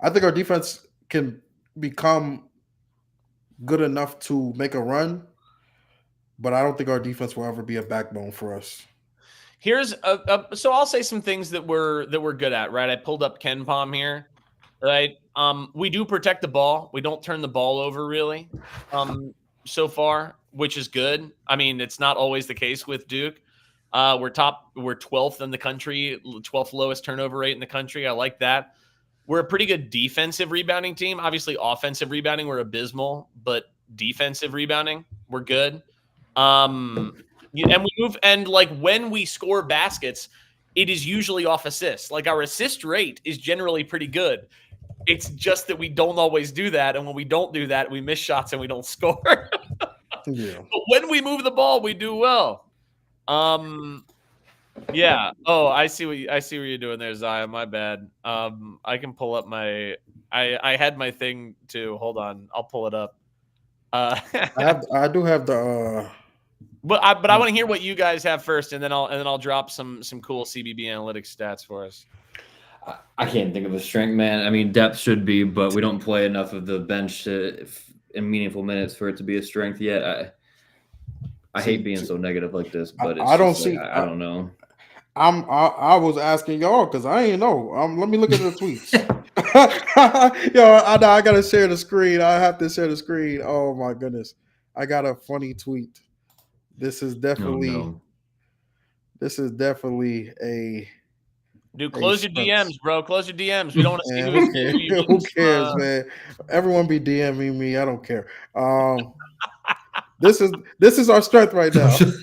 I think our defense can become good enough to make a run, but I don't think our defense will ever be a backbone for us. Here's so I'll say some things that we're good at. Right, I pulled up Ken Palm here. Right, we do protect the ball. We don't turn the ball over really. So far, which is good. I mean, it's not always the case with Duke. We're 12th in the country, 12th lowest turnover rate in the country. I like that. We're a pretty good defensive rebounding team. Obviously, offensive rebounding, we're abysmal, but defensive rebounding, we're good. And we move, and like when we score baskets, it is usually off assists. Like our assist rate is generally pretty good. It's just that we don't always do that. And when we don't do that, we miss shots and we don't score. Yeah. But when we move the ball, we do well. Yeah. Oh, I see what you're doing there, Zion. My bad. I can pull up my I had my thing too. Hold on. I'll pull it up. I do have the But I want to hear what you guys have first, and then I'll drop some cool CBB analytics stats for us. I can't think of a strength, man. I mean, depth should be, but we don't play enough of the bench in meaningful minutes for it to be a strength yet. I hate being so negative like this, but it's I don't know. I was asking y'all because I ain't know. Let me look at the tweets. I know I gotta share the screen. I have to share the screen. Oh my goodness. I got a funny tweet. This is definitely a Dude, close your stress. DMs, bro. Close your DMs. We don't want to see Man, who you who get cares, some, man? Everyone be DMing me. I don't care. This is our strength right now. Jesus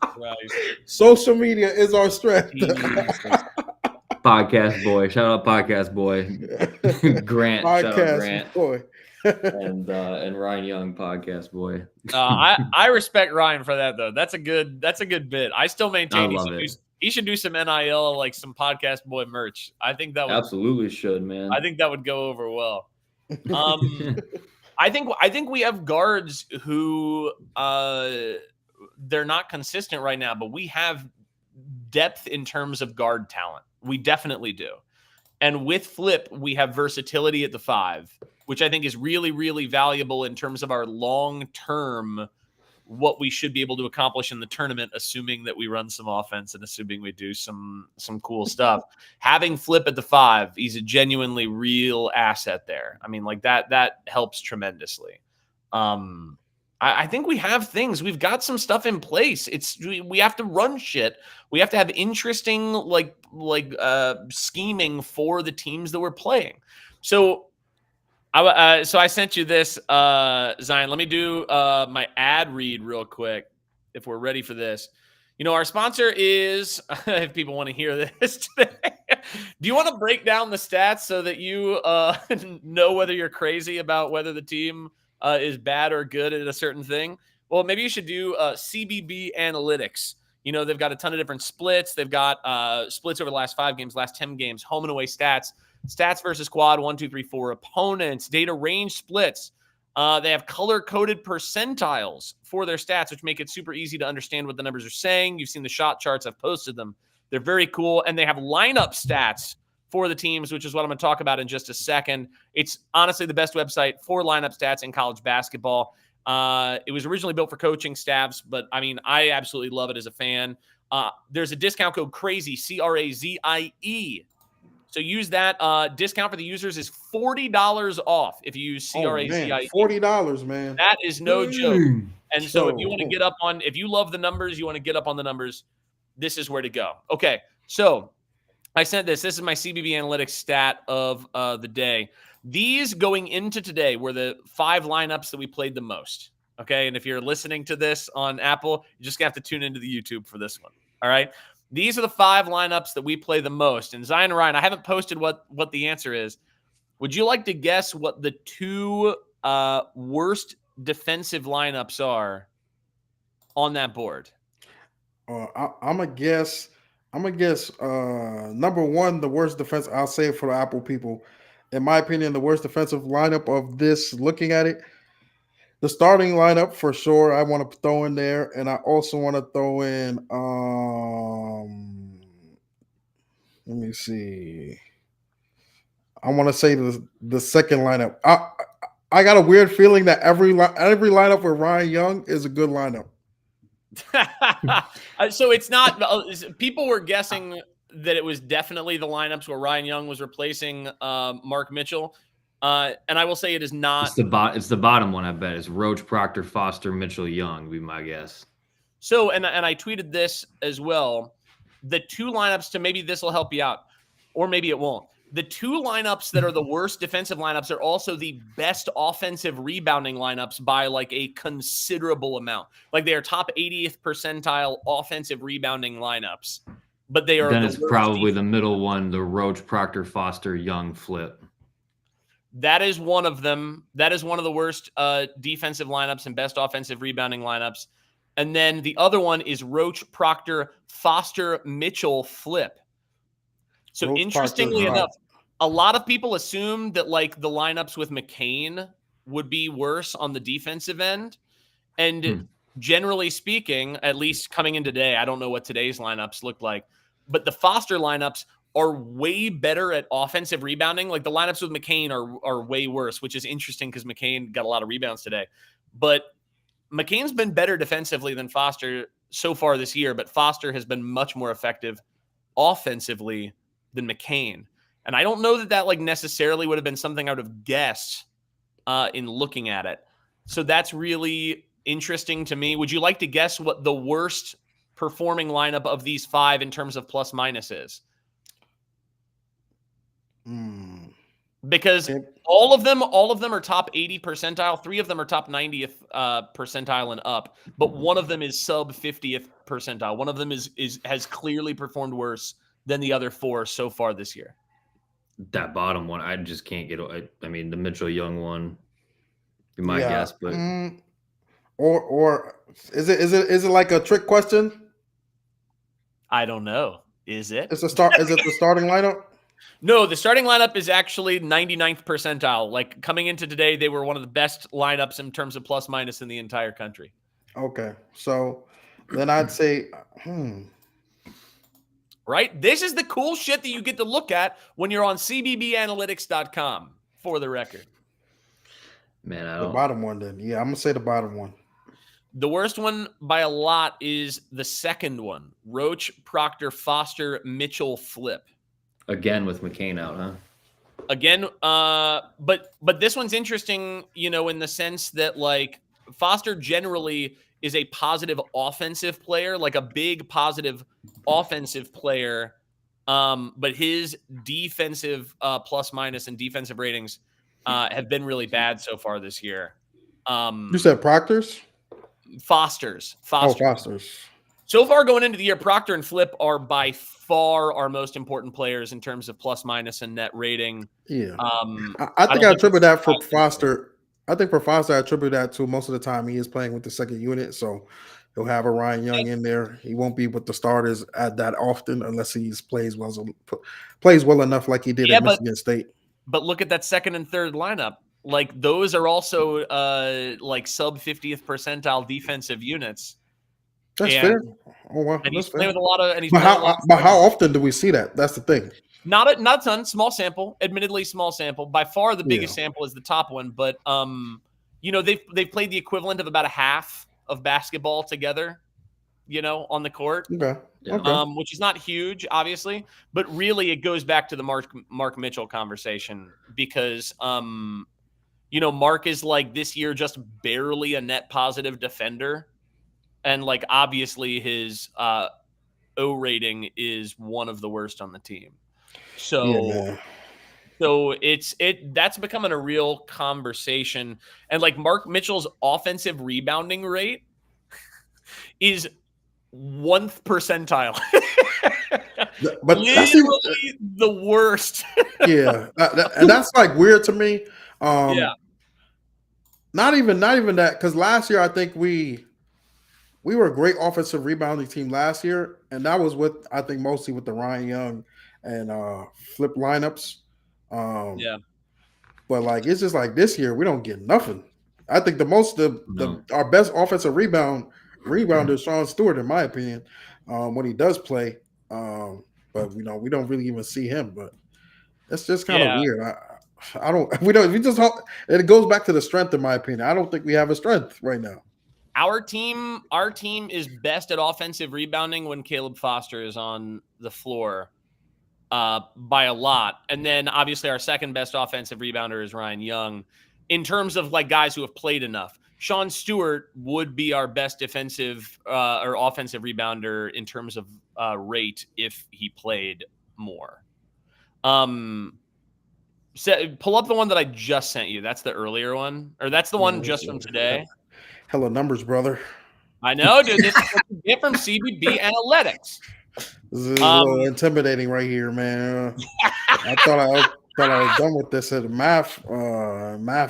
Christ. Social media is our strength. Podcast boy. Shout out podcast boy. Grant. Shout out Podcast Grant. boy. And Ryan Young, podcast boy. I respect Ryan for that though. That's a good bit. I still maintain he should do some NIL, like some podcast boy merch. I think that would absolutely should, man. I think that would go over well. I think we have guards who they're not consistent right now, but we have depth in terms of guard talent. We definitely do. And with Flip, we have versatility at the 5, which I think is really, really valuable in terms of our long-term, what we should be able to accomplish in the tournament, assuming that we run some offense and assuming we do some cool stuff. Having Flip at the 5, he's a genuinely real asset there. I mean, like that helps tremendously. I think we have things. We've got some stuff in place. We have to run shit. We have to have interesting scheming for the teams that we're playing. So I sent you this, Zion. Let me do my ad read real quick if we're ready for this. You know, our sponsor is, if people want to hear this today, do you want to break down the stats so that you know whether you're crazy about whether the team is bad or good at a certain thing? Well, maybe you should do CBB analytics. You know, they've got a ton of different splits. They've got splits over the last 5 games, last 10 games, home and away stats versus quad, 1, 2, 3, 4 opponents, data range splits. They have color-coded percentiles for their stats, which make it super easy to understand what the numbers are saying. You've seen the shot charts. I've posted them. They're very cool. And they have lineup stats for the teams, which is what I'm going to talk about in just a second. It's honestly the best website for lineup stats in college basketball. It was originally built for coaching staffs, but I mean, I absolutely love it as a fan. There's a discount code Crazie, CRAZIE. So use that. Discount for the users is $40 off if you use CRAZIE. $40, man. That is no joke. And so if you want to get up on, if you love the numbers, you want to get up on the numbers, this is where to go. Okay, so I sent this. This is my CBB analytics stat of the day. These going into today were the 5 lineups that we played the most. Okay, and if you're listening to this on Apple, you just have to tune into the YouTube for this one. All right. These are the 5 lineups that we play the most. And Zion and Ryan, I haven't posted what the answer is. Would you like to guess what the 2 worst defensive lineups are on that board? I'm gonna guess. Number 1, the worst defense. I'll say it for the Apple people. In my opinion, the worst defensive lineup of this. Looking at it, the starting lineup for sure. I want to throw in there, and I also want to throw in. Let me see. I want to say the second lineup. I got a weird feeling that every lineup with Ryan Young is a good lineup. So it's not. People were guessing that it was definitely the lineups where Ryan Young was replacing Mark Mitchell. And I will say it is not. It's the bottom one, I bet. It's Roach, Proctor, Foster, Mitchell, Young, would be my guess. So, and I tweeted this as well. The 2 lineups, to maybe this will help you out, or maybe it won't. The 2 lineups that are the worst defensive lineups are also the best offensive rebounding lineups by like a considerable amount. Like they are top 80th percentile offensive rebounding lineups. But they are. Then it's probably the middle one, the Roach, Proctor, Foster, Young flip. That is one of them. That is one of the worst defensive lineups and best offensive rebounding lineups. And then the other one is Roach, Proctor, Foster, Mitchell flip. So Roach, interestingly Proctor, enough, a lot of people assume that like the lineups with McCain would be worse on the defensive end. And generally speaking, at least coming in today, I don't know what today's lineups look like, but the Foster lineups are way better at offensive rebounding. Like the lineups with McCain are way worse, which is interesting because McCain got a lot of rebounds today. But McCain's been better defensively than Foster so far this year, but Foster has been much more effective offensively than McCain. And I don't know that like necessarily would have been something I would have guessed in looking at it. So that's really interesting to me. Would you like to guess what the worst performing lineup of these 5 in terms of plus minus is? Because all of them are top 80 percentile. 3 of them are top 90th percentile and up, but one of them is sub 50th percentile. One of them has clearly performed worse than the other 4 so far this year. That bottom one, I just can't get. I mean, the Mitchell Young one, be my guess, but or is it like a trick question? I don't know. Is it? Is it the starting lineup? No, the starting lineup is actually 99th percentile. Like coming into today, they were one of the best lineups in terms of plus minus in the entire country. Okay, so then I'd say, Right? This is the cool shit that you get to look at when you're on cbbanalytics.com, for the record. Man, the bottom one then. Yeah, I'm going to say the bottom one. The worst one by a lot is the second one. Roach, Proctor, Foster, Mitchell, Flip. Again with McCain out, huh? Again, but this one's interesting, in the sense that like Foster generally is a positive offensive player, like a big positive offensive player. But his defensive plus minus and defensive ratings have been really bad so far this year. You said Proctor's? Foster's. Oh, Foster's. So far going into the year, Proctor and Flip are by far our most important players in terms of plus minus and net rating. Yeah. I think I attribute that for Foster. I think for Foster, I attribute that to most of the time he is playing with the second unit. So he'll have a Ryan Young in there. He won't be with the starters at that often unless he plays well enough like he did at Michigan State. But look at that second and third lineup. Like those are also like sub 50th percentile defensive units. That's fair. Oh wow, and he's that's playing fair. with a lot of. And he's but how often do we see that? That's the thing. Not a ton. Small sample. Admittedly, small sample. By far, the biggest sample is the top one. But they've played the equivalent of about a half of basketball together. On the court. Okay. Which is not huge, obviously, but really it goes back to the Mark Mitchell conversation because Mark is like this year just barely a net positive defender. And like obviously his O rating is one of the worst on the team. So that's becoming a real conversation. And like Mark Mitchell's offensive rebounding rate is 1th percentile. But literally the worst. Yeah. And that's like weird to me. Not even that, because last year I think we were a great offensive rebounding team last year, and that was I think mostly with the Ryan Young and Flip lineups. But like it's just like this year we don't get nothing. I think our best offensive rebounder is Sean Stewart, in my opinion, when he does play. But we don't really even see him. But it's just kind of weird. It goes back to the strength, in my opinion. I don't think we have a strength right now. Our team is best at offensive rebounding when Caleb Foster is on the floor by a lot. And then obviously our second best offensive rebounder is Ryan Young. In terms of like guys who have played enough, Sean Stewart would be our best defensive or offensive rebounder in terms of rate if he played more. Pull up the one that I just sent you. That's the earlier one, or that's the one just from today. Hella numbers, brother. I know, dude. This is what you get from CBB Analytics. This is a little intimidating right here, man. I thought I was done with this at math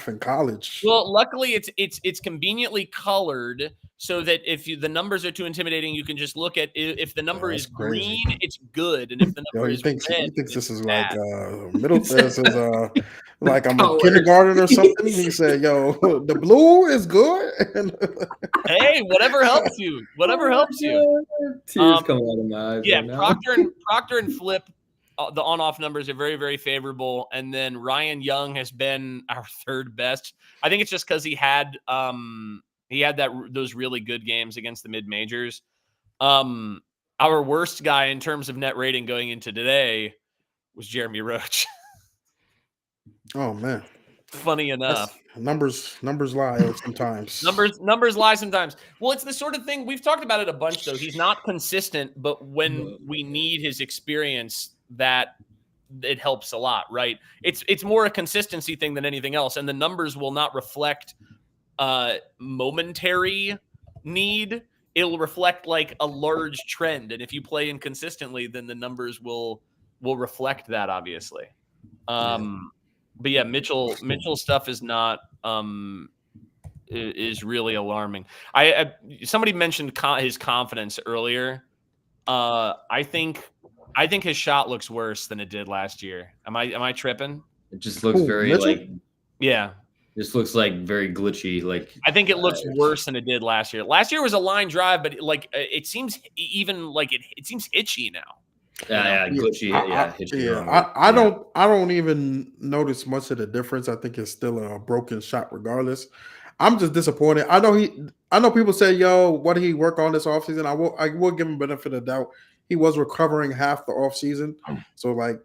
in college. Well, luckily it's conveniently colored so that if the numbers are too intimidating, you can just look at if the number is green, it's good, and if the number is red, he thinks this is bad. Like middle. This is like I'm in kindergarten or something. He said, "Yo, the blue is good." Hey, whatever helps you. Whatever helps you. Tears coming out of my eyes. Yeah, right Proctor and Flip. The on-off numbers are very, very favorable, and then Ryan Young has been our third best. I think it's just because he had those really good games against the mid majors. Our worst guy in terms of net rating going into today was Jeremy Roach. Oh man, Funny enough. numbers lie sometimes. Numbers lie sometimes. Well, it's the sort of thing we've talked about it a bunch though. He's not consistent, but when we need his experience, that it helps a lot, right? It's more a consistency thing than anything else, and the numbers will not reflect momentary need. It'll reflect like a large trend, and if you play inconsistently, then the numbers will reflect that, obviously. But yeah, Mitchell stuff is not is really alarming. Somebody mentioned his confidence earlier. I think his shot looks worse than it did last year. Am I tripping? It just looks very Mitchell? like, Yeah. This looks like very glitchy. Like, I think it looks worse than it did last year. Last year was a line drive, but like it seems even like it seems hitchy now. Glitchy. Hitchy. I don't even notice much of the difference. I think it's still a broken shot regardless. I'm just disappointed. I know people say, yo, what did he work on this offseason? I will give him benefit of doubt. He was recovering half the offseason. So like,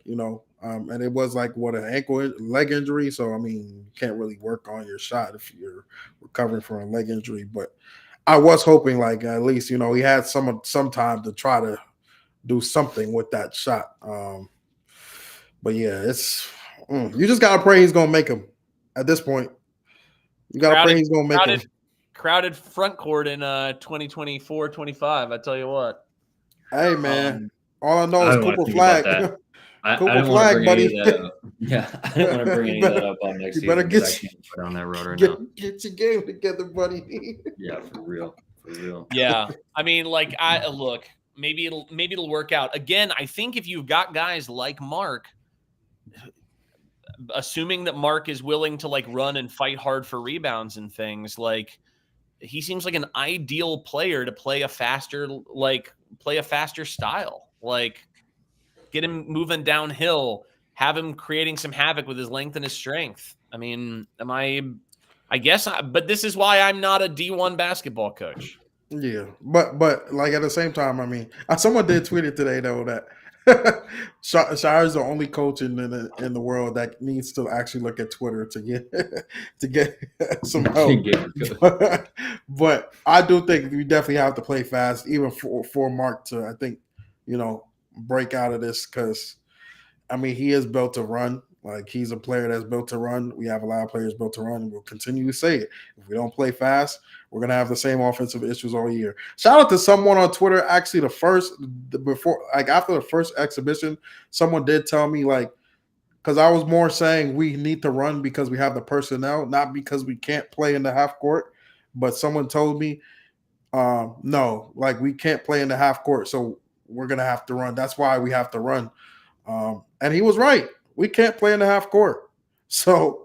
and it was like an leg injury. So I mean, you can't really work on your shot if you're recovering from a leg injury. But I was hoping like at least, he had some time to try to do something with that shot. But yeah, you just gotta pray he's gonna make him at this point. You gotta pray he's gonna make him. Crowded front court in 2024-25. I tell you what. Hey man, all I know is Cooper Flag. Cooper Flag, buddy. Yeah, I don't want to bring any of that up on next season. You better get on that road right now. Get your game together, buddy. Yeah, for real. Yeah, I mean, like look. Maybe it'll work out. Again, I think if you've got guys like Mark, assuming that Mark is willing to like run and fight hard for rebounds and things, like he seems like an ideal player to play a faster style. Like get him moving downhill, have him creating some havoc with his length and his strength. I mean, but this is why I'm not a D1 basketball coach. Yeah, but like at the same time, I mean, someone did tweet it today though that Scheyer is the only coach in the world that needs to actually look at Twitter to get some help. But I do think we definitely have to play fast, even for Mark to, I think, break out of this, because I mean he is built to run. Like he's a player that's built to run. We have a lot of players built to run, and we'll continue to say it. If we don't play fast, we're gonna have the same offensive issues all year. Shout out to someone on Twitter. Actually, after the first exhibition, someone did tell me because I was more saying we need to run because we have the personnel, not because we can't play in the half court. But someone told me, no, like we can't play in the half court, so we're gonna have to run. That's why we have to run. And he was right. We can't play in the half court. So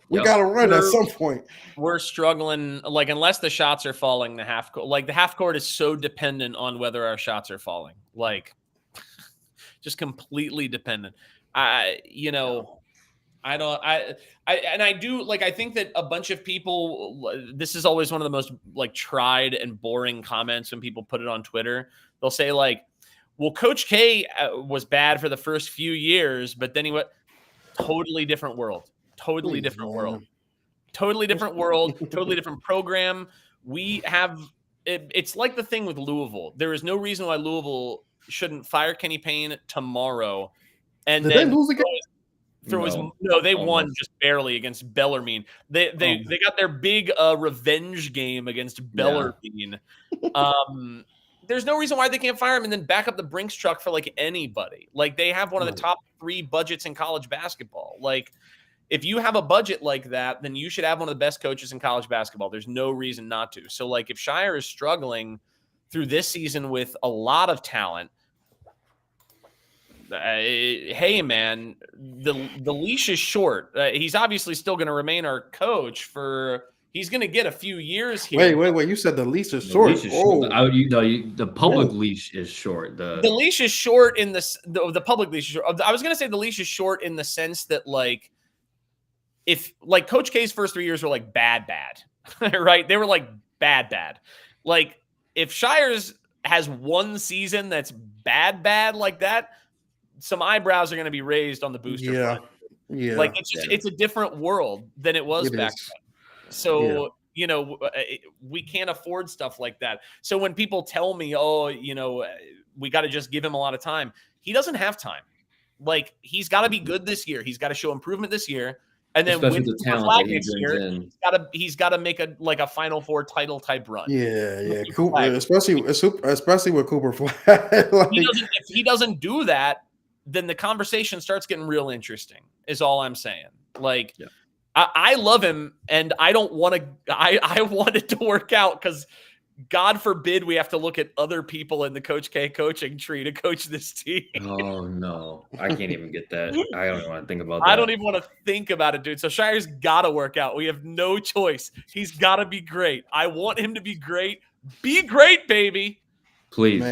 we got to run at some point. We're struggling, like, unless the shots are falling, the half court, like the half court is so dependent on whether our shots are falling, like just completely dependent. I think that a bunch of people, this is always one of the most like tried and boring comments when people put it on Twitter. They'll say like, well, Coach K was bad for the first few years, but then he went totally different world, totally different world, totally different program. We have, it's like the thing with Louisville. There is no reason why Louisville shouldn't fire Kenny Payne tomorrow. And did then they lose again? No, they won just barely against Bellarmine. They got their big revenge game against Bellarmine. There's no reason why they can't fire him and then back up the Brinks truck for like anybody. Like they have one of the top 3 budgets in college basketball. Like if you have a budget like that, then you should have one of the best coaches in college basketball. There's no reason not to. So like if Scheyer is struggling through this season with a lot of talent, hey man, the leash is short. He's obviously still going to remain our coach for. He's going to get a few years here. Wait. You said the leash is short. The public leash is short. The leash is short in the public leash is short. I was going to say the leash is short in the sense that like if like Coach K's first 3 years were like bad, right? They were like bad. Like if Scheyer has one season that's bad like that, some eyebrows are going to be raised on the booster front. Yeah. Like it's a different world than it was back then. So, we can't afford stuff like that. So when people tell me, we got to just give him a lot of time, he doesn't have time. Like, he's got to be good this year. He's got to show improvement this year. And then especially win the the talent flag that he next brings year, in. he's got to make a Final Four title type run. Yeah. Cooper, especially with Cooper Flag. Like, If he doesn't do that, then the conversation starts getting real interesting, is all I'm saying. Like, I love him, and I don't want to – I want it to work out because – God forbid we have to look at other people in the Coach K coaching tree to coach this team. Oh, no. I can't even get that. I don't even want to think about that. I don't even want to think about it, dude. So Scheyer's got to work out. We have no choice. He's got to be great. I want him to be great. Be great, baby. Please.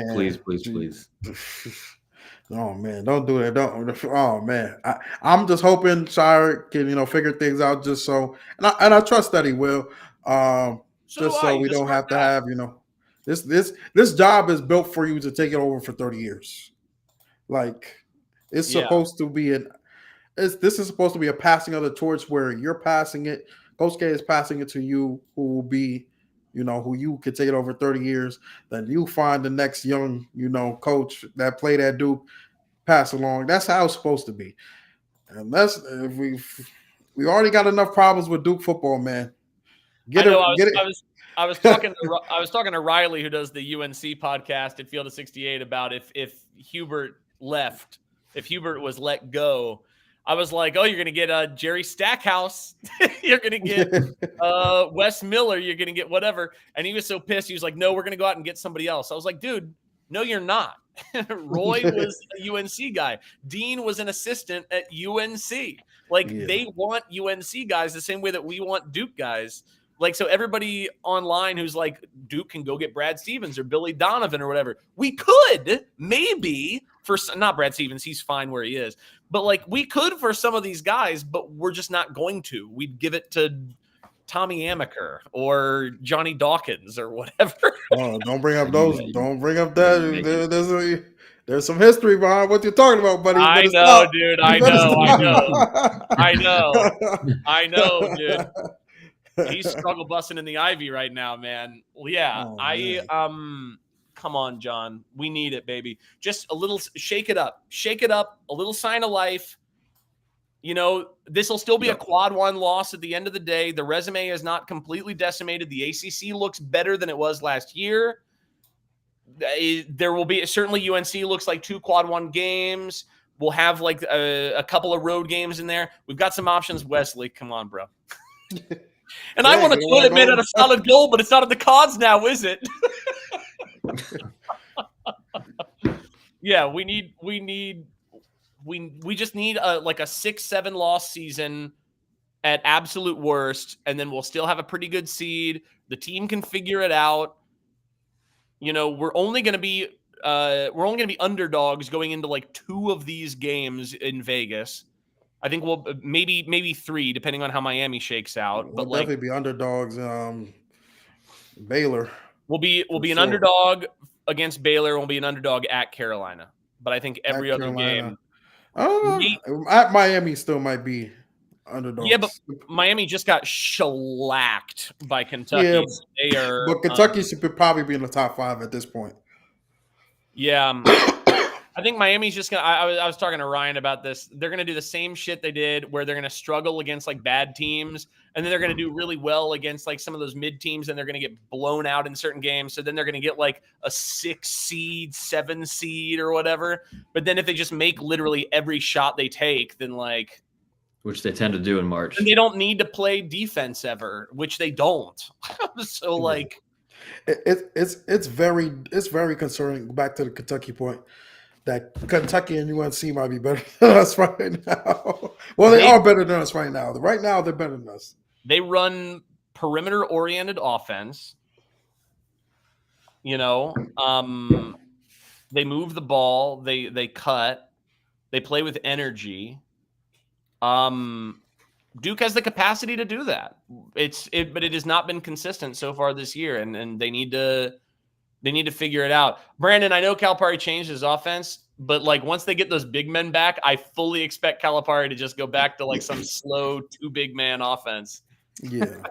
Oh man, don't do that. Don't. Oh man, I'm just hoping Scheyer can figure things out just so, and I trust that he will. So we don't have to have this job is built for you to take it over for 30 years. Like, it's supposed to be this is supposed to be a passing of the torch where you're passing it. Coach K is passing it to you, who will be, who you could take it over 30 years. Then you find the next young, coach that played at Duke, pass along. That's how it's supposed to be. Unless we already got enough problems with Duke football, man. I was talking to Riley, who does the UNC podcast at Field of 68, about if Hubert left, if Hubert was let go. I was like, oh, you're going to get Jerry Stackhouse. You're going to get Wes Miller. You're going to get whatever. And he was so pissed. He was like, no, we're going to go out and get somebody else. I was like, dude, no, you're not. Roy was a UNC guy. Dean was an assistant at UNC. Like, they want UNC guys the same way that we want Duke guys. Like, so everybody online who's like, Duke can go get Brad Stevens or Billy Donovan or whatever. We could maybe for not Brad Stevens. He's fine where he is. But like, we could for some of these guys, but we're just not going to. We'd give it to Tommy Amaker or Johnny Dawkins or whatever. Oh, don't bring up those. Don't bring up that. There's some history behind what you're talking about, buddy. I know, dude. I know, dude. He's struggle busting in the Ivy right now, man. Well, yeah, come on, John. We need it, baby. Just a little shake it up, a little sign of life. This will still be a quad one loss at the end of the day. The resume is not completely decimated. The ACC looks better than it was last year. There will be certainly UNC looks like 2 quad one games. We'll have like a couple of road games in there. We've got some options. Wesley, come on, bro. And I want to put it at a solid goal, but it's not in the cards now, is it? Yeah, we just need a 6-7 loss season at absolute worst, and then we'll still have a pretty good seed. The team can figure it out. We're only going to be underdogs going into like 2 of these games in Vegas. I think we'll maybe 3, depending on how Miami shakes out. We'll definitely be underdogs. Baylor. We'll be an underdog against Baylor. We'll be an underdog at Carolina. But I think every other game. At Miami still might be underdogs. Yeah, but Miami just got shellacked by Kentucky. Yeah, but Kentucky should probably be in the top 5 at this point. Yeah. I think Miami's just going to – I was talking to Ryan about this. They're going to do the same shit they did where they're going to struggle against, like, bad teams, and then they're going to do really well against, like, some of those mid teams, and they're going to get blown out in certain games. So then they're going to get, like, a 6 seed, 7 seed or whatever. But then if they just make literally every shot they take, then, like – which they tend to do in March. And they don't need to play defense ever, which they don't. So, like – It's very concerning. Back to the Kentucky point. That Kentucky and UNC might be better than us right now. Well, they are better than us right now. Right now, they're better than us. They run perimeter-oriented offense. They move the ball. They cut. They play with energy. Duke has the capacity to do that. But it has not been consistent so far this year, and they need to figure it out. Brandon, I know Calipari changed his offense, But like once they get those big men back, I fully expect Calipari to just go back to like some slow 2 big man offense. Yeah.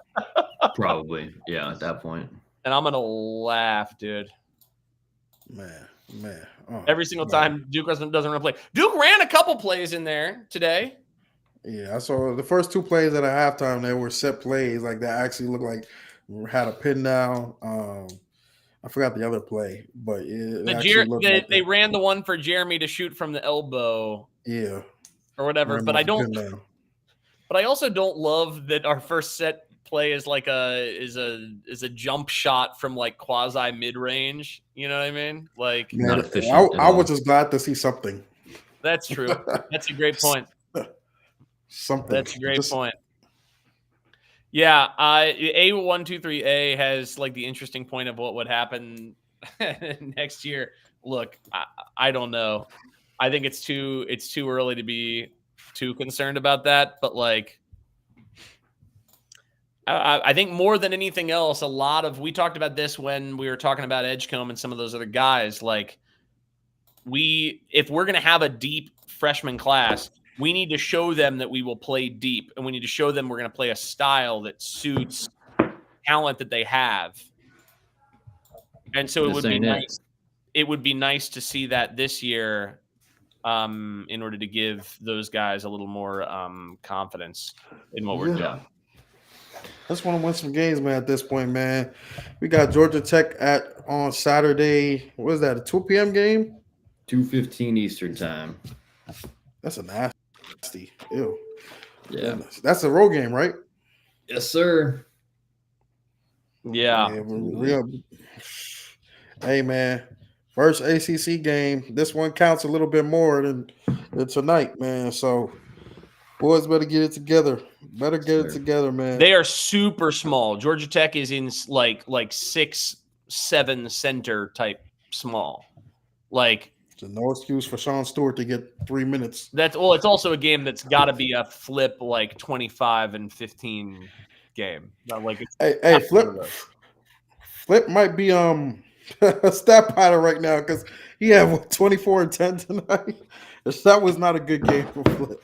Probably. Yeah, at that point. And I'm gonna laugh, dude. Man. Oh, Every single time Duke doesn't run a play. Duke ran a couple plays in there today. Yeah, I saw the first 2 plays at a halftime. They were set plays, like that actually looked like had a pin down. I forgot the other play, but they ran the one for Jeremy to shoot from the elbow. Yeah, or whatever. But I also don't love that our first set play is like a jump shot from like quasi mid range. You know what I mean? Like, man, I was just glad to see something. That's true. That's a great point. Something. That's a great point. Yeah, A123A has like the interesting point of what would happen next year. Look, I don't know. I think it's too early to be too concerned about that. But like, I think more than anything else, we talked about this when we were talking about Edgecombe and some of those other guys. Like, if we're going to have a deep freshman class, we need to show them that we will play deep, and we need to show them we're going to play a style that suits talent that they have. And so it would be nice. It would be nice to see that this year, in order to give those guys a little more confidence in what we're doing. Just want to win some games, man. At this point, man, we got Georgia Tech on Saturday. What is that? A 2 p.m. game? 2:15 Eastern time. That's a nasty. Ew. Yeah. That's a road game, right? Yes, sir. Yeah. Hey, man. First ACC game. This one counts a little bit more than tonight, man. So, boys better get it together. It together, man. They are super small. Georgia Tech is in like 6'7" center type small. Like, so no excuse for Sean Stewart to get 3 minutes. It's also a game that's got to be a flip like 25 and 15 game. Not like it's Flip might be a stat pattern right now because he had 24 and 10 tonight. That was not a good game for Flip.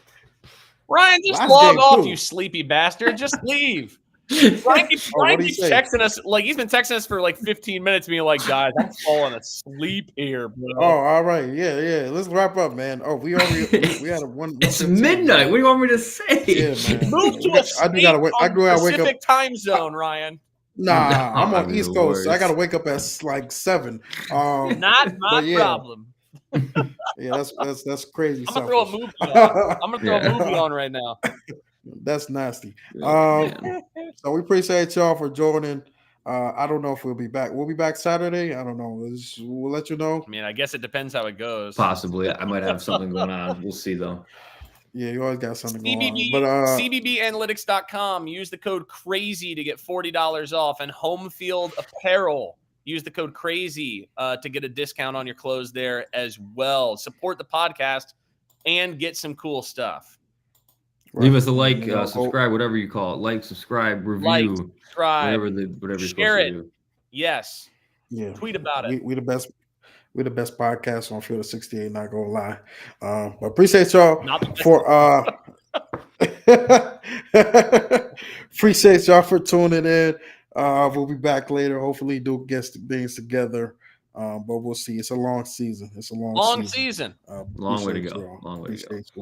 Ryan, just log off, you sleepy bastard. Just leave. Ryan keeps texting us. Like, he's been texting us for like 15 minutes, being like, guys, I'm falling asleep here, bro. Oh, all right. Yeah. Let's wrap up, man. Oh, we already we had a one. It's midnight. What do you want me to say? Yeah, man. Move to a Pacific time zone, Ryan. Nah, I'm on East Coast. So I gotta wake up at like 7. Not my problem. Yeah, that's crazy. I'm gonna throw a movie on. I'm gonna throw a movie on right now. That's nasty. So we appreciate y'all for joining. I don't know if we'll be back. We'll be back Saturday. I don't know. We'll let you know. I mean, I guess it depends how it goes. Possibly. I might have something going on. We'll see, though. Yeah, you always got something going on. But CBBanalytics.com. Use the code Crazie to get $40 off, and Home Field Apparel. Use the code Crazie to get a discount on your clothes there as well. Support the podcast and get some cool stuff. Leave us a like, subscribe, whatever you call it. Like, subscribe, review, subscribe, whatever you're share it. To do. Yes. Yeah. Tweet about it. We the best. We're the best podcast on Field of 68. Not gonna lie. But appreciate y'all appreciate y'all for tuning in. We'll be back later. Hopefully, Duke gets the things together. But we'll see. It's a long season. Long season. Long way to go.